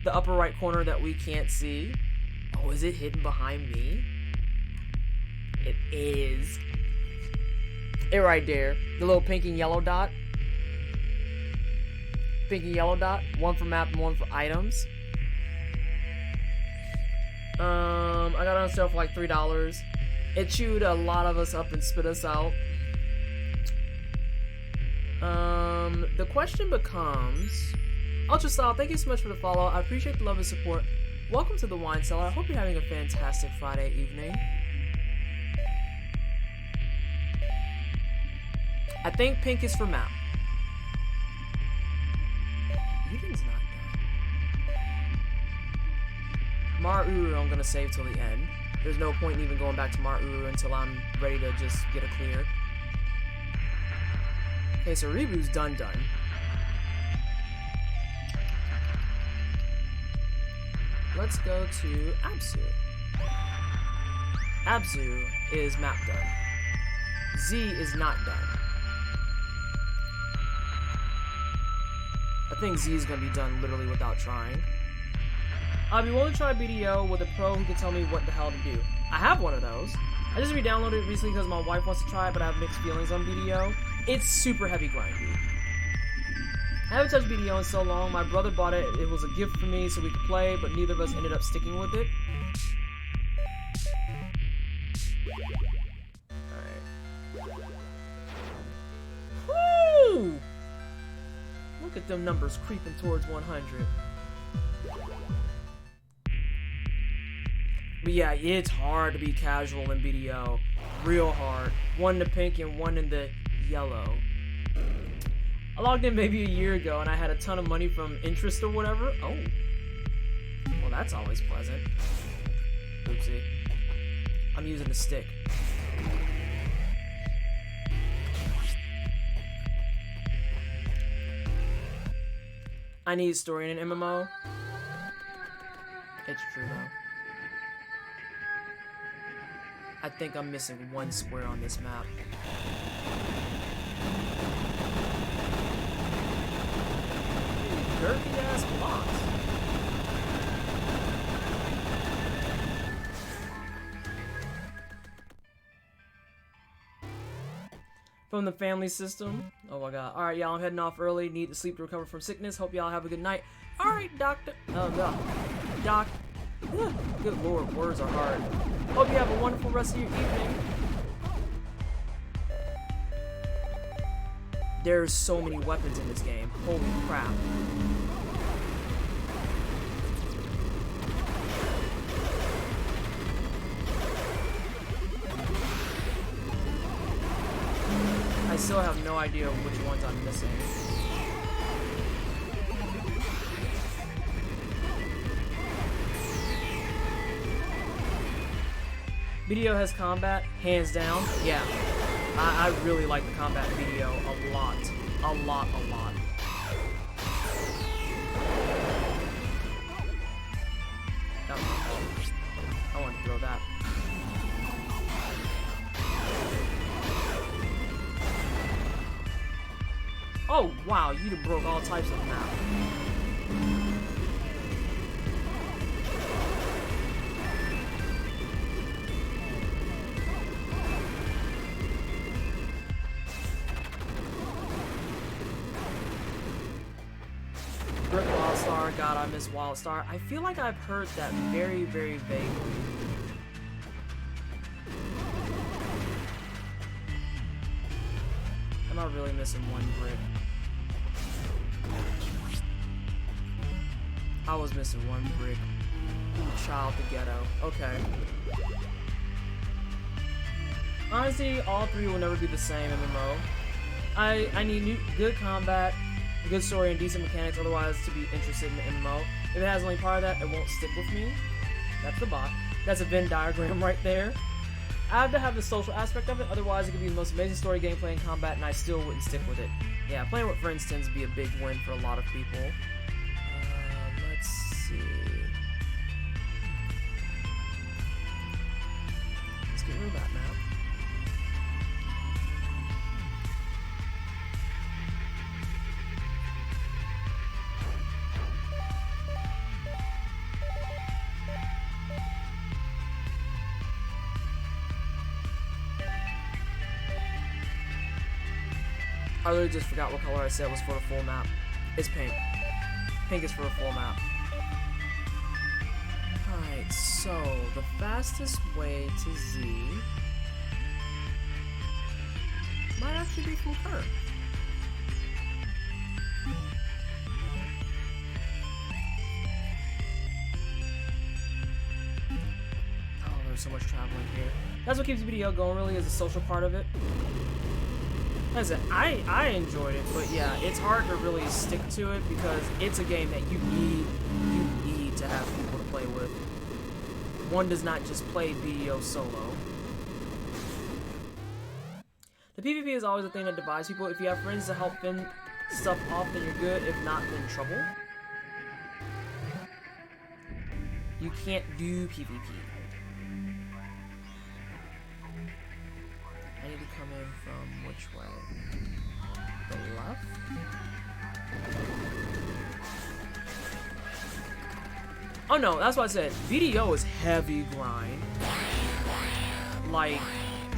The upper right corner that we can't see. Oh, is it hidden behind me? It is. It right there. The little pink and yellow dot. Pink and yellow dot. One for map and one for items. I got it on sale for like $3. It chewed a lot of us up and spit us out. The question becomes, Ultra Style, thank you so much for the follow. I appreciate the love and support. Welcome to the Wine Cellar. I hope you're having a fantastic Friday evening. I think pink is for map. Eden's not done. Mar-Uru I'm gonna save till the end. There's no point in even going back to Mar-Uru until I'm ready to just get a clear. Okay, so Reboot's done. Let's go to Absu. Absu is map done. Z is not done. I think Z is going to be done literally without trying. I'll be willing to try BDO with a pro who can tell me what the hell to do. I have one of those. I just re-downloaded it recently because my wife wants to try it, but I have mixed feelings on BDO. It's super heavy grindy. I haven't touched BDO in so long. My brother bought it. It was a gift for me so we could play, but neither of us ended up sticking with it. Alright. Woo! Look at them numbers creeping towards 100. But yeah, it's hard to be casual in BDO. Real hard. One in the pink and one in the yellow. I logged in maybe a year ago and I had a ton of money from interest or whatever. Oh. Well, that's always pleasant. Oopsie. I'm using a stick. I need story in an MMO. It's true though. I think I'm missing one square on this map. Dirty ass blocks. From the family system. Oh my god. Alright, y'all, I'm heading off early. Need to sleep to recover from sickness. Hope y'all have a good night. Alright, doctor. Oh no. Doc. Good lord, words are hard. Hope you have a wonderful rest of your evening. There's so many weapons in this game. Holy crap. still have no idea which ones I'm missing. Video has combat, hands down. Yeah, I really like the combat video a lot. A lot. I wanted to throw that. Oh, wow, you done broke all types of map. Brick Wildstar, God, I miss Wildstar. I feel like I've heard that very, very vaguely. Am I really missing one brick? I was missing one brick. Ooh, child the ghetto. Okay. Honestly, all three will never be the same MMO. I need good combat, good story, and decent mechanics otherwise to be interested in the MMO. If it has only part of that, it won't stick with me. That's the bot. That's a Venn diagram right there. I have to have the social aspect of it, otherwise it could be the most amazing story, gameplay, and combat, and I still wouldn't stick with it. Yeah, playing with friends tends to be a big win for a lot of people. Let's see. Let's get rid of that map. I literally just forgot what color I said was for the full map. It's pink. Pink is for the full map. Alright, so the fastest way to Z might actually be through her. Oh, there's so much traveling here. That's what keeps the video going, really, is the social part of it. Like I said, I enjoyed it, but yeah, it's hard to really stick to it because it's a game that you need to have people to play with. One does not just play BDO solo. The PvP is always a thing that divides people. If you have friends to help fend stuff off, then you're good. If not, then trouble. You can't do PvP. I need to come in from which way? The left? Oh no, that's what I said. BDO is heavy grind. Like,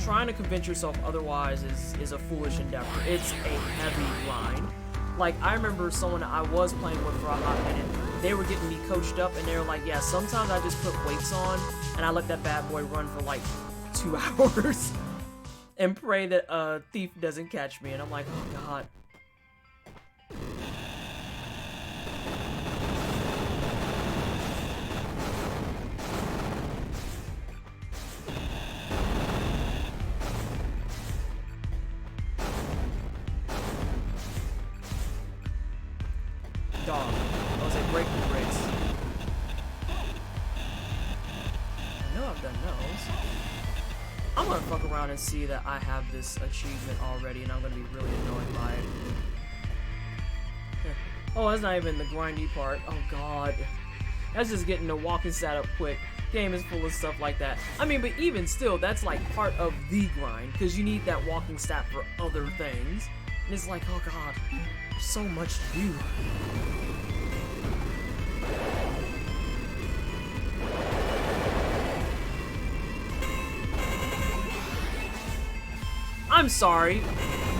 trying to convince yourself otherwise is a foolish endeavor. It's a heavy grind. Like, I remember someone I was playing with for a hot minute, they were getting me coached up and they were like, yeah, sometimes I just put weights on and I let that bad boy run for like 2 hours. And pray that a thief doesn't catch me. And I'm like, oh god. Dog. I was like, break the bricks. I know I've done those. I'm gonna fuck around and see that I have this achievement already, and I'm gonna be really annoyed by it. Oh, that's not even the grindy part. Oh god. That's just getting the walking stat up quick. Game is full of stuff like that. I mean, but even still, that's like part of the grind, because you need that walking stat for other things. And it's like, oh god, there's so much to do. I'm sorry.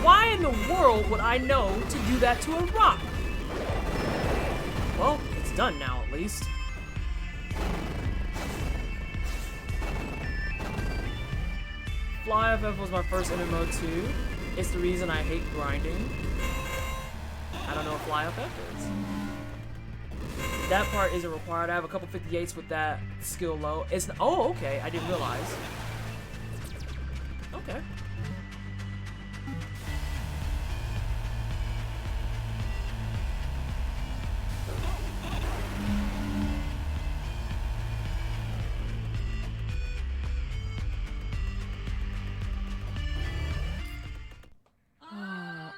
Why in the world would I know to do that to a rock? Well, it's done now, at least. Fly FF was my first MMO too. It's the reason I hate grinding. I don't know what Fly FF is. That part isn't required. I have a couple 58s with that skill low. It's oh, okay. I didn't realize. Okay.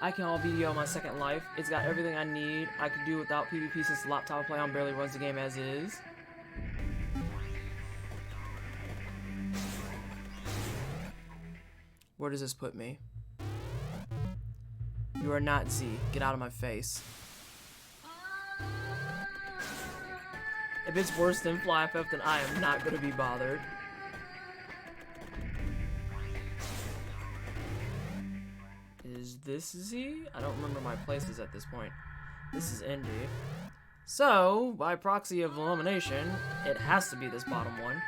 I can all video my second life. It's got everything I need. I could do without PvP since the laptop I play on barely runs the game as is. Where does this put me? You are not Z. Get out of my face. If it's worse than Fly FF, then I am not going to be bothered. Is this Z? I don't remember my places at this point. This is Indy. So, by proxy of elimination, it has to be this bottom one.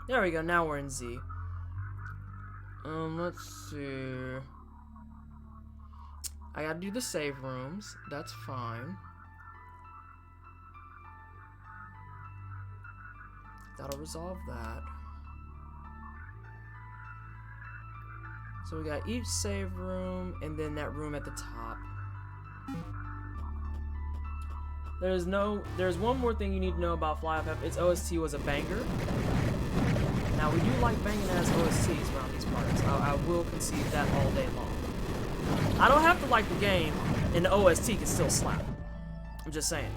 There we go, now we're in Z. Let's see. I gotta do the save rooms. That's fine. That'll resolve that. So we got each save room and then that room at the top. There's one more thing you need to know about Fly FF. Its OST was a banger. Now, we do like banging ass OSTs around these parts. I will concede that all day long. I don't have to like the game, and the OST can still slap. I'm just saying.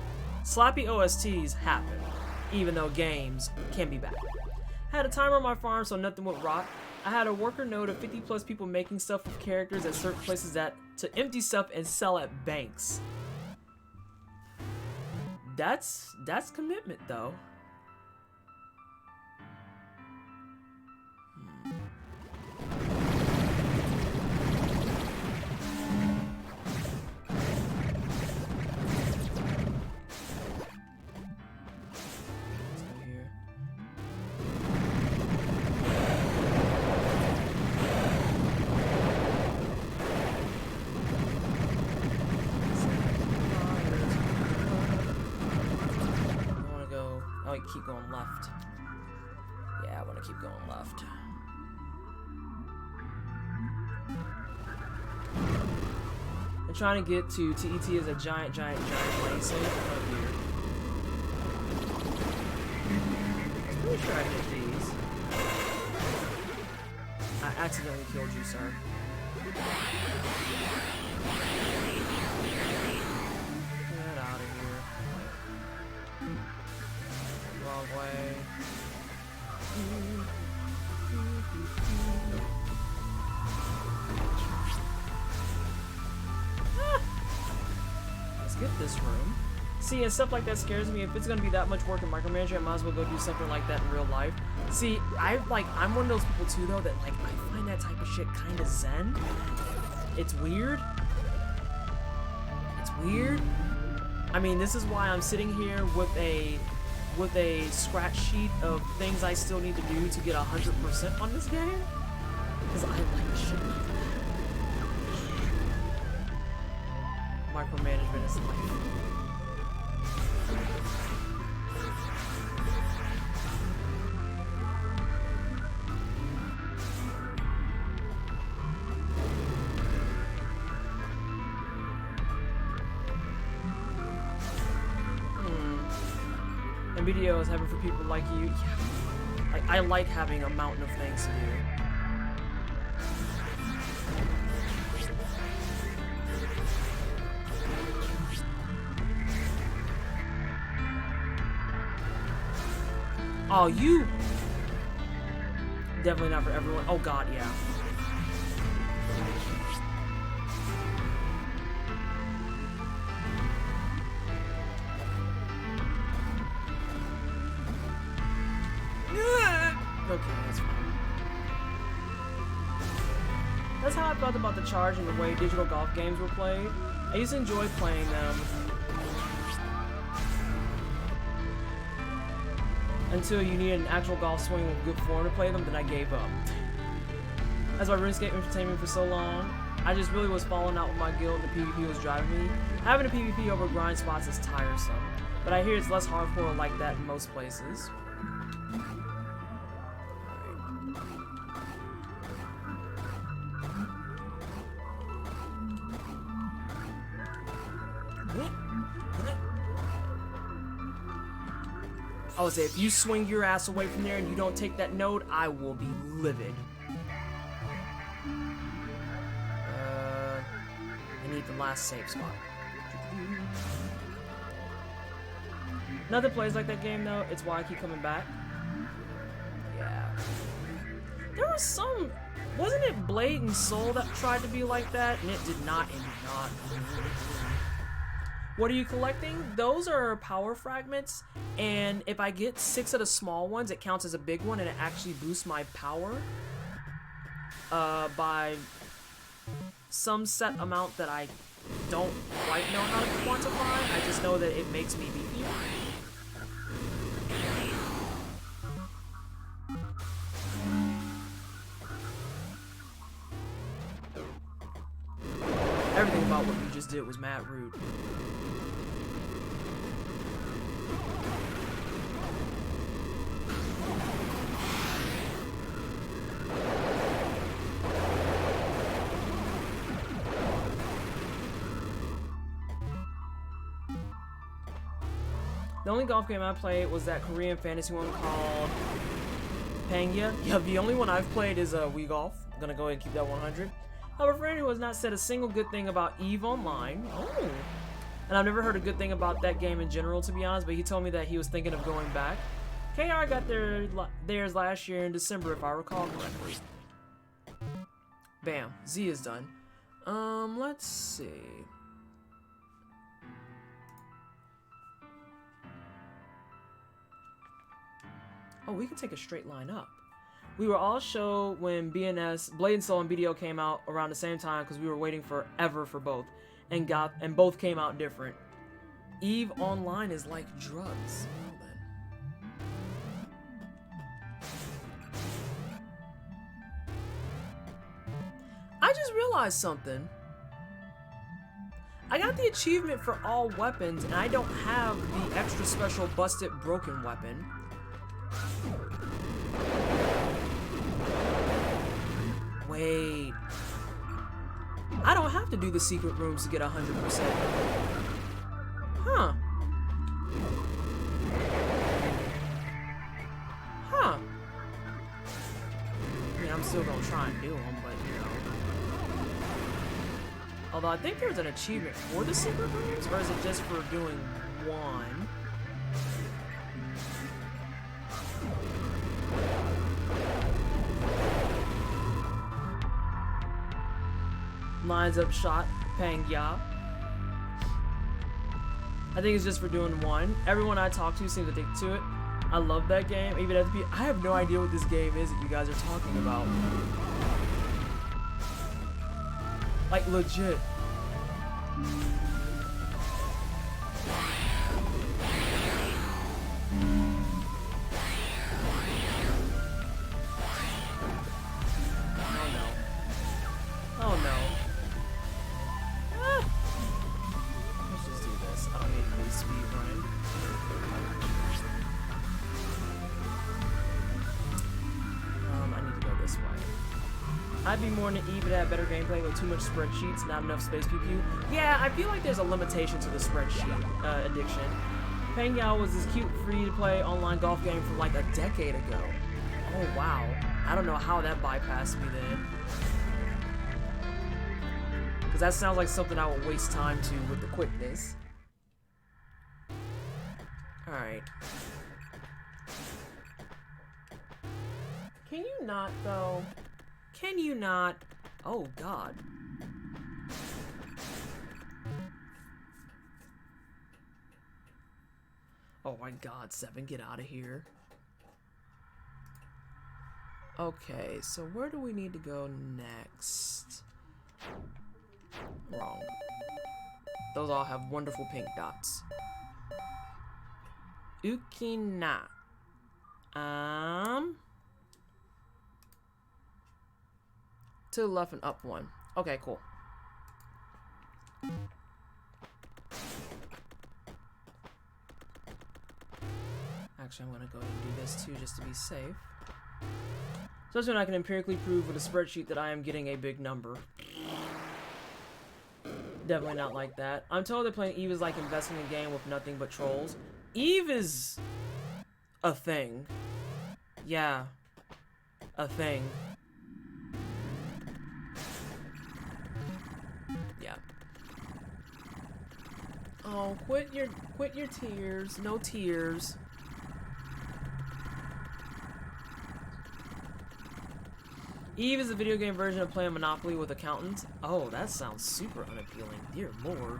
Slappy OSTs happen, even though games can be bad. I had a timer on my farm so nothing would rot. I had a worker node of 50 plus people making stuff with characters at certain places to empty stuff and sell at banks. That's commitment, though. Keep going left. Yeah, I want to keep going left. I'm trying to get to TET as a giant lane save. Oh dear. I'm pretty sure I did these. I accidentally killed you, sir. Get out of here. Wrong way. Let's get this room. See, and stuff like that scares me. If it's gonna be that much work in micromanaging, I might as well go do something like that in real life. See, I'm one of those people too, though, that like I find that type of shit kind of zen. It's weird. It's weird. I mean, this is why I'm sitting here with a scratch sheet of things I still need to do to get 100% on this game. Because I like shit like that. Micromanagement is life. Video is heaven for people like you. Yeah. I like having a mountain of things to do. Oh, you! Definitely not for everyone. Oh god, yeah. Okay, that's fine. That's how I felt about the charge and the way digital golf games were played. I used to enjoy playing them until you needed an actual golf swing with good form to play them, then I gave up. As my RuneScape entertainment for so long, I just really was falling out with my guild and the PvP was driving me. Having a PvP over grind spots is tiresome, but I hear it's less hardcore like that in most places. I would say if you swing your ass away from there and you don't take that node, I will be livid. I need the last save spot. Nothing plays like that game though. It's why I keep coming back. Yeah. There was some... Wasn't it Blade and Soul that tried to be like that? And it did not, and did not. What are you collecting? Those are power fragments, and if I get 6 of the small ones, it counts as a big one, and it actually boosts my power by some set amount that I don't quite know how to quantify. I just know that it makes me beefier. Everything about what you just did was mad rude. The only golf game I played was that Korean fantasy one called Pangya. Yeah, the only one I've played is Wii Golf. I'm gonna go ahead and keep that 100. However, friend who has not said a single good thing about EVE Online. Oh. And I've never heard a good thing about that game in general, to be honest, but he told me that he was thinking of going back. KR got theirs last year in December, if I recall correctly. Bam. Z is done. Let's see. Oh, we can take a straight line up. We were all show when BNS, Blade and Soul and BDO came out around the same time because we were waiting forever for both, and both came out different. EVE Online is like drugs. Well then. I just realized something. I got the achievement for all weapons, and I don't have the extra special busted broken weapon. Wait. I don't have to do the secret rooms to get 100%. Huh. Huh. I mean, I'm still gonna try and do them, but you know. Although I think there's an achievement for the secret rooms, or is it just for doing one? Lines up shot, Pangya. I think it's just for doing one. Everyone I talk to seems addicted to it. I love that game. Even at the I have no idea what this game is that you guys are talking about. Like legit. Oh no. Ah. Let's just do this. I don't need to be speed running. I need to go this way. I'd be more into EVE to have better gameplay with too much spreadsheets, not enough space PPU. Yeah, I feel like there's a limitation to the spreadsheet addiction. Pangyao was this cute free-to-play online golf game from like a decade ago. Oh wow. I don't know how that bypassed me then. Because that sounds like something I would waste time to with the quickness. Alright. Can you not, though? Can you not? Oh, God. Oh my God, 7, get out of here. Okay, so where do we need to go next? Wrong. Those all have wonderful pink dots. Ukina. To the left and up 1. Okay, cool. Actually, I'm gonna go ahead and do this too, just to be safe. Especially when I can empirically prove with a spreadsheet that I am getting a big number. Definitely not like that. I'm told that playing Eve is like investing in a game with nothing but trolls. Eve is a thing. Yeah, a thing. Yeah. Oh, quit your tears. No tears. Eve is a video game version of playing Monopoly with accountants. Oh, that sounds super unappealing. Dear Lord.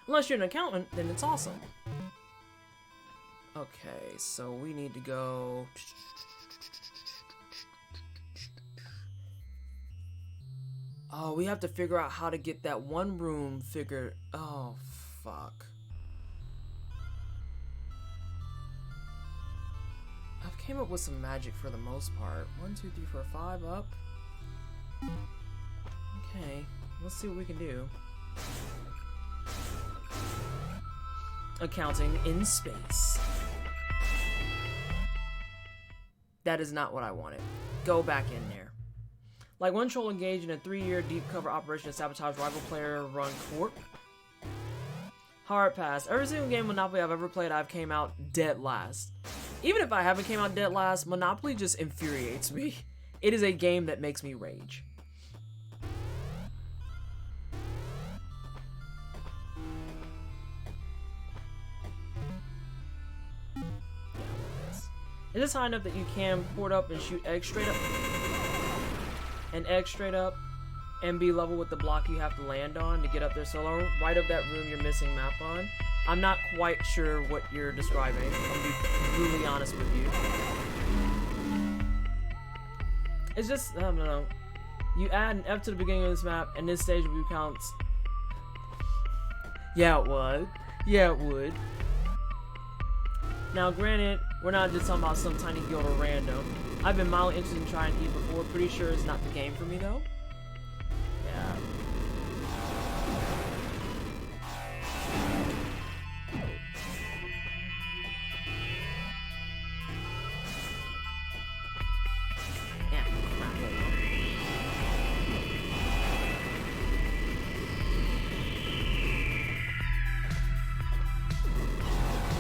Unless you're an accountant, then it's awesome. Okay, so we need to go... Oh, we have to figure out how to get that one room figured... Oh, fuck. I've came up with some magic for the most part. 1, 2, 3, 4, 5, up. Okay, let's see what we can do. Accounting in space. That is not what I wanted. Go back in there. Like one troll engaged in a 3-year deep cover operation to sabotage rival player run corp. Hard pass. Every single game Monopoly I've ever played, I've came out dead last. Even if I haven't came out dead last, Monopoly just infuriates me. It is a game that makes me rage. It is high enough that you can port up and shoot eggs straight up. And eggs straight up. And be level with the block you have to land on to get up there solo. Right of that room you're missing map on. I'm not quite sure what you're describing. I'll be brutally honest with you. It's just, I don't know. You add an F to the beginning of this map and this stage review counts. Yeah, it would. Yeah, it would. Now, granted, we're not just talking about some tiny guild or random. I've been mildly interested in trying Eve before. Pretty sure it's not the game for me, though. Yeah.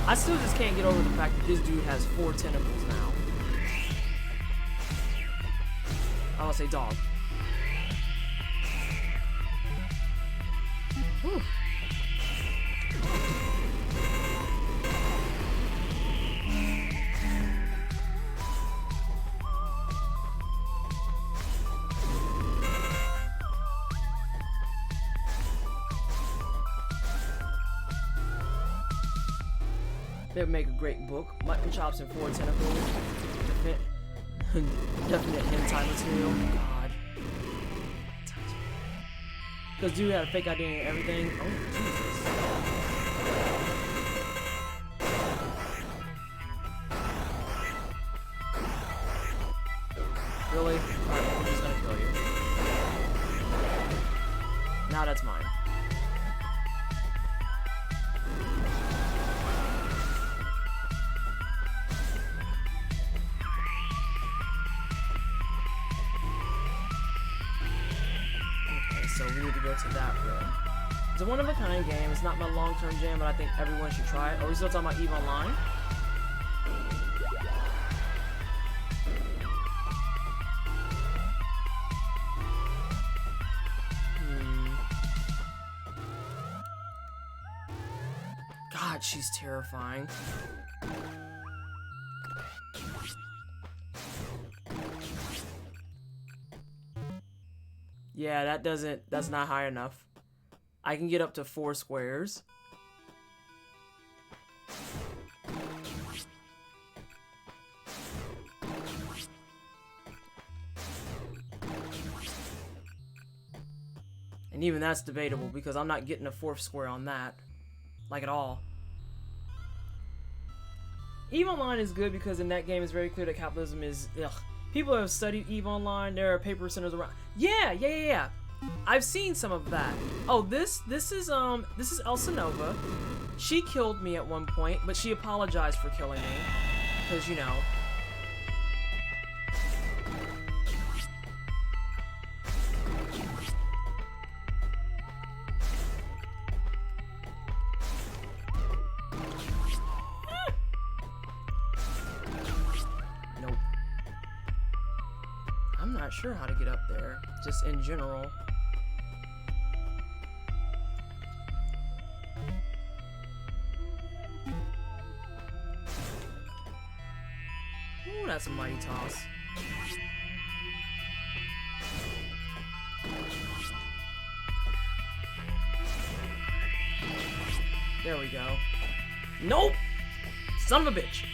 I still just can't get over the fact that this dude has 4 tentacles now. I want to say dog. Whew. They would make a great book. Mutton chops and 4 tentacles. Definite hentai material. God. Because dude had a fake ID and everything. Oh, Jesus. Really? Alright, I'm just gonna kill you. Now that's mine. So we need to go to that room. It's a one-of-a-kind game. It's not my long-term jam, but I think everyone should try it. Are we still talking about EVE Online? God, she's terrifying. Yeah, that's not high enough. I can get up to 4 squares. And even that's debatable because I'm not getting a 4th square on that. Like at all. EVE Online is good because in that game it's very clear that capitalism is... Ugh. People have studied EVE Online. There are paper centers around. Yeah. I've seen some of that. Oh, this is El Nova. She killed me at one point, but she apologized for killing me. Because, you know. Nope. I'm not sure how to get up there, just in general. Ooh, that's a mighty toss. There we go. Nope! Son of a bitch!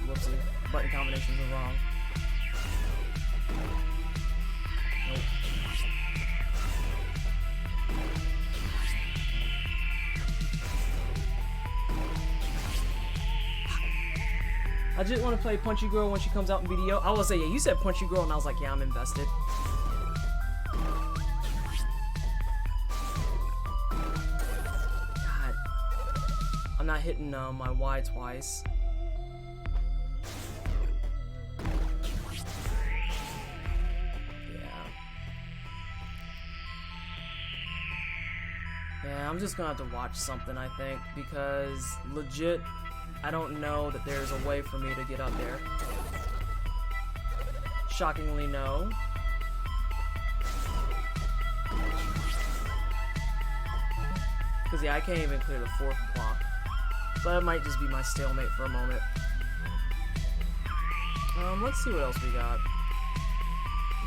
Whoopsie. Button combinations are wrong. Nope. I just want to play Punchy Girl when she comes out in video. I will say, yeah, you said Punchy Girl, and I was like, yeah, I'm invested. God. I'm not hitting my Y twice. Yeah, I'm just gonna have to watch something, I think, because legit, I don't know that there's a way for me to get up there. Shockingly, no. Because, yeah, I can't even clear the 4th block. So that might just be my stalemate for a moment. Let's see what else we got.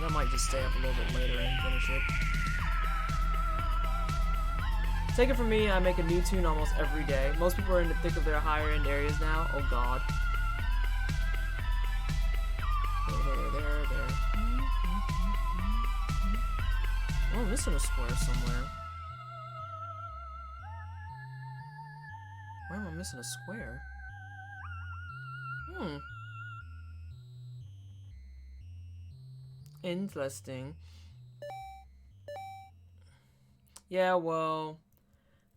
I might just stay up a little bit later and finish it. Take it from me, I make a new tune almost every day. Most people are in the thick of their higher end areas now. Oh god. There. Oh, I'm missing a square somewhere. Where am I missing a square? Interesting. Yeah, well,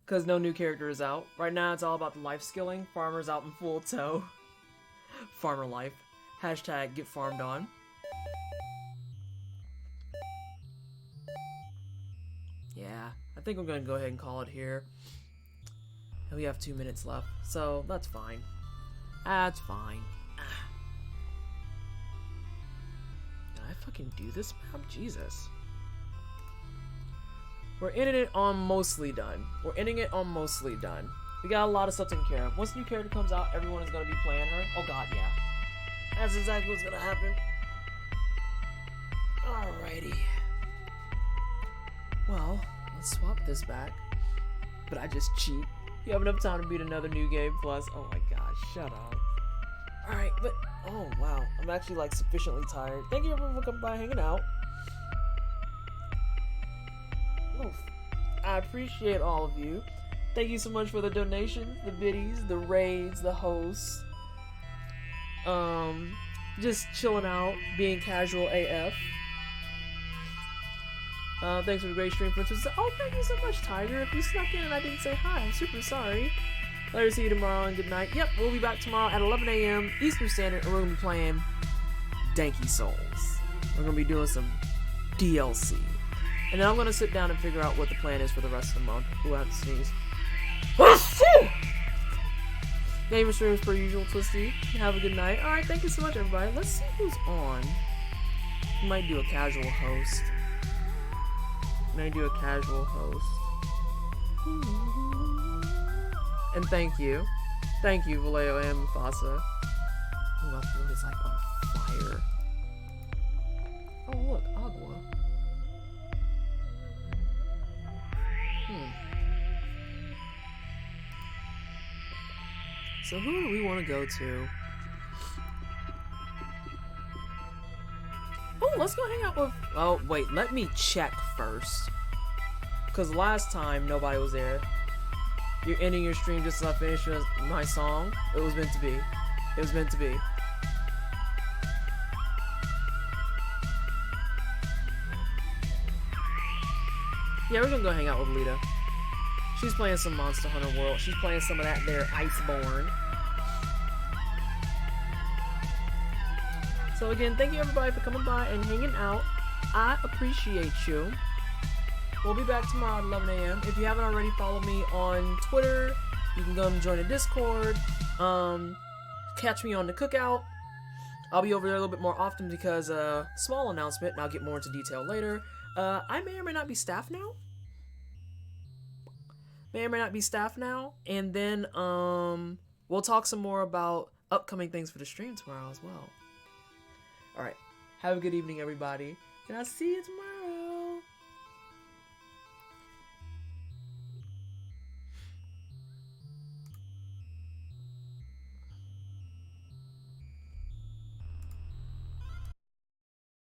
because no new character is out. Right now, it's all about the life skilling. Farmer's out in full tow. Farmer life. Hashtag get farmed on. Yeah, I think I'm going to go ahead and call it here. And we have 2 minutes left, so that's fine. That's fine. Did I fucking do this map? Jesus. We're ending it on mostly done. We're ending it on mostly done. We got a lot of stuff taken care of. Once a new character comes out, everyone is going to be playing her. Oh god, yeah. That's exactly what's going to happen. Alrighty. Well, let's swap this back. But I just cheat. You have enough time to beat another new game plus. Oh my god, shut up. Alright, but oh wow. I'm actually like sufficiently tired. Thank you everyone for coming by hanging out. Oof. I appreciate all of you. Thank you so much for the donations, the biddies, the raids, the hosts. Just chilling out, being casual AF. Thanks for the great stream, Princess. Oh, thank you so much, Tiger. If you snuck in and I didn't say hi, I'm super sorry. Later, see you tomorrow and good night. Yep, we'll be back tomorrow at 11 a.m. Eastern Standard, and we're going to be playing Danky Souls. We're going to be doing some DLC. And then I'm going to sit down and figure out what the plan is for the rest of the month. Ooh, I have to sneeze. Name your streams per usual, Twisty. Have a good night. Alright, thank you so much, everybody. Let's see who's on. We might do a casual host. And thank you. Thank you, Vallejo and Mufasa. Ooh, my field is like on fire. Oh, look, Agua. So who do we want to go to? Oh, let's go hang out with... Oh, wait, let me check first. Because last time, nobody was there. You're ending your stream just as I finish my song. It was meant to be. It was meant to be. Yeah, we're gonna go hang out with Lita. She's playing some Monster Hunter World. She's playing some of that there Iceborne. So again, thank you everybody for coming by and hanging out. I appreciate you. We'll be back tomorrow at 11 a.m. If you haven't already followed me on Twitter, you can go and join the Discord. Catch me on the Cookout. I'll be over there a little bit more often because small announcement, and I'll get more into detail later. I may or may not be staff now. And then we'll talk some more about upcoming things for the stream tomorrow as well. Alright, have a good evening everybody, and I'll see you tomorrow.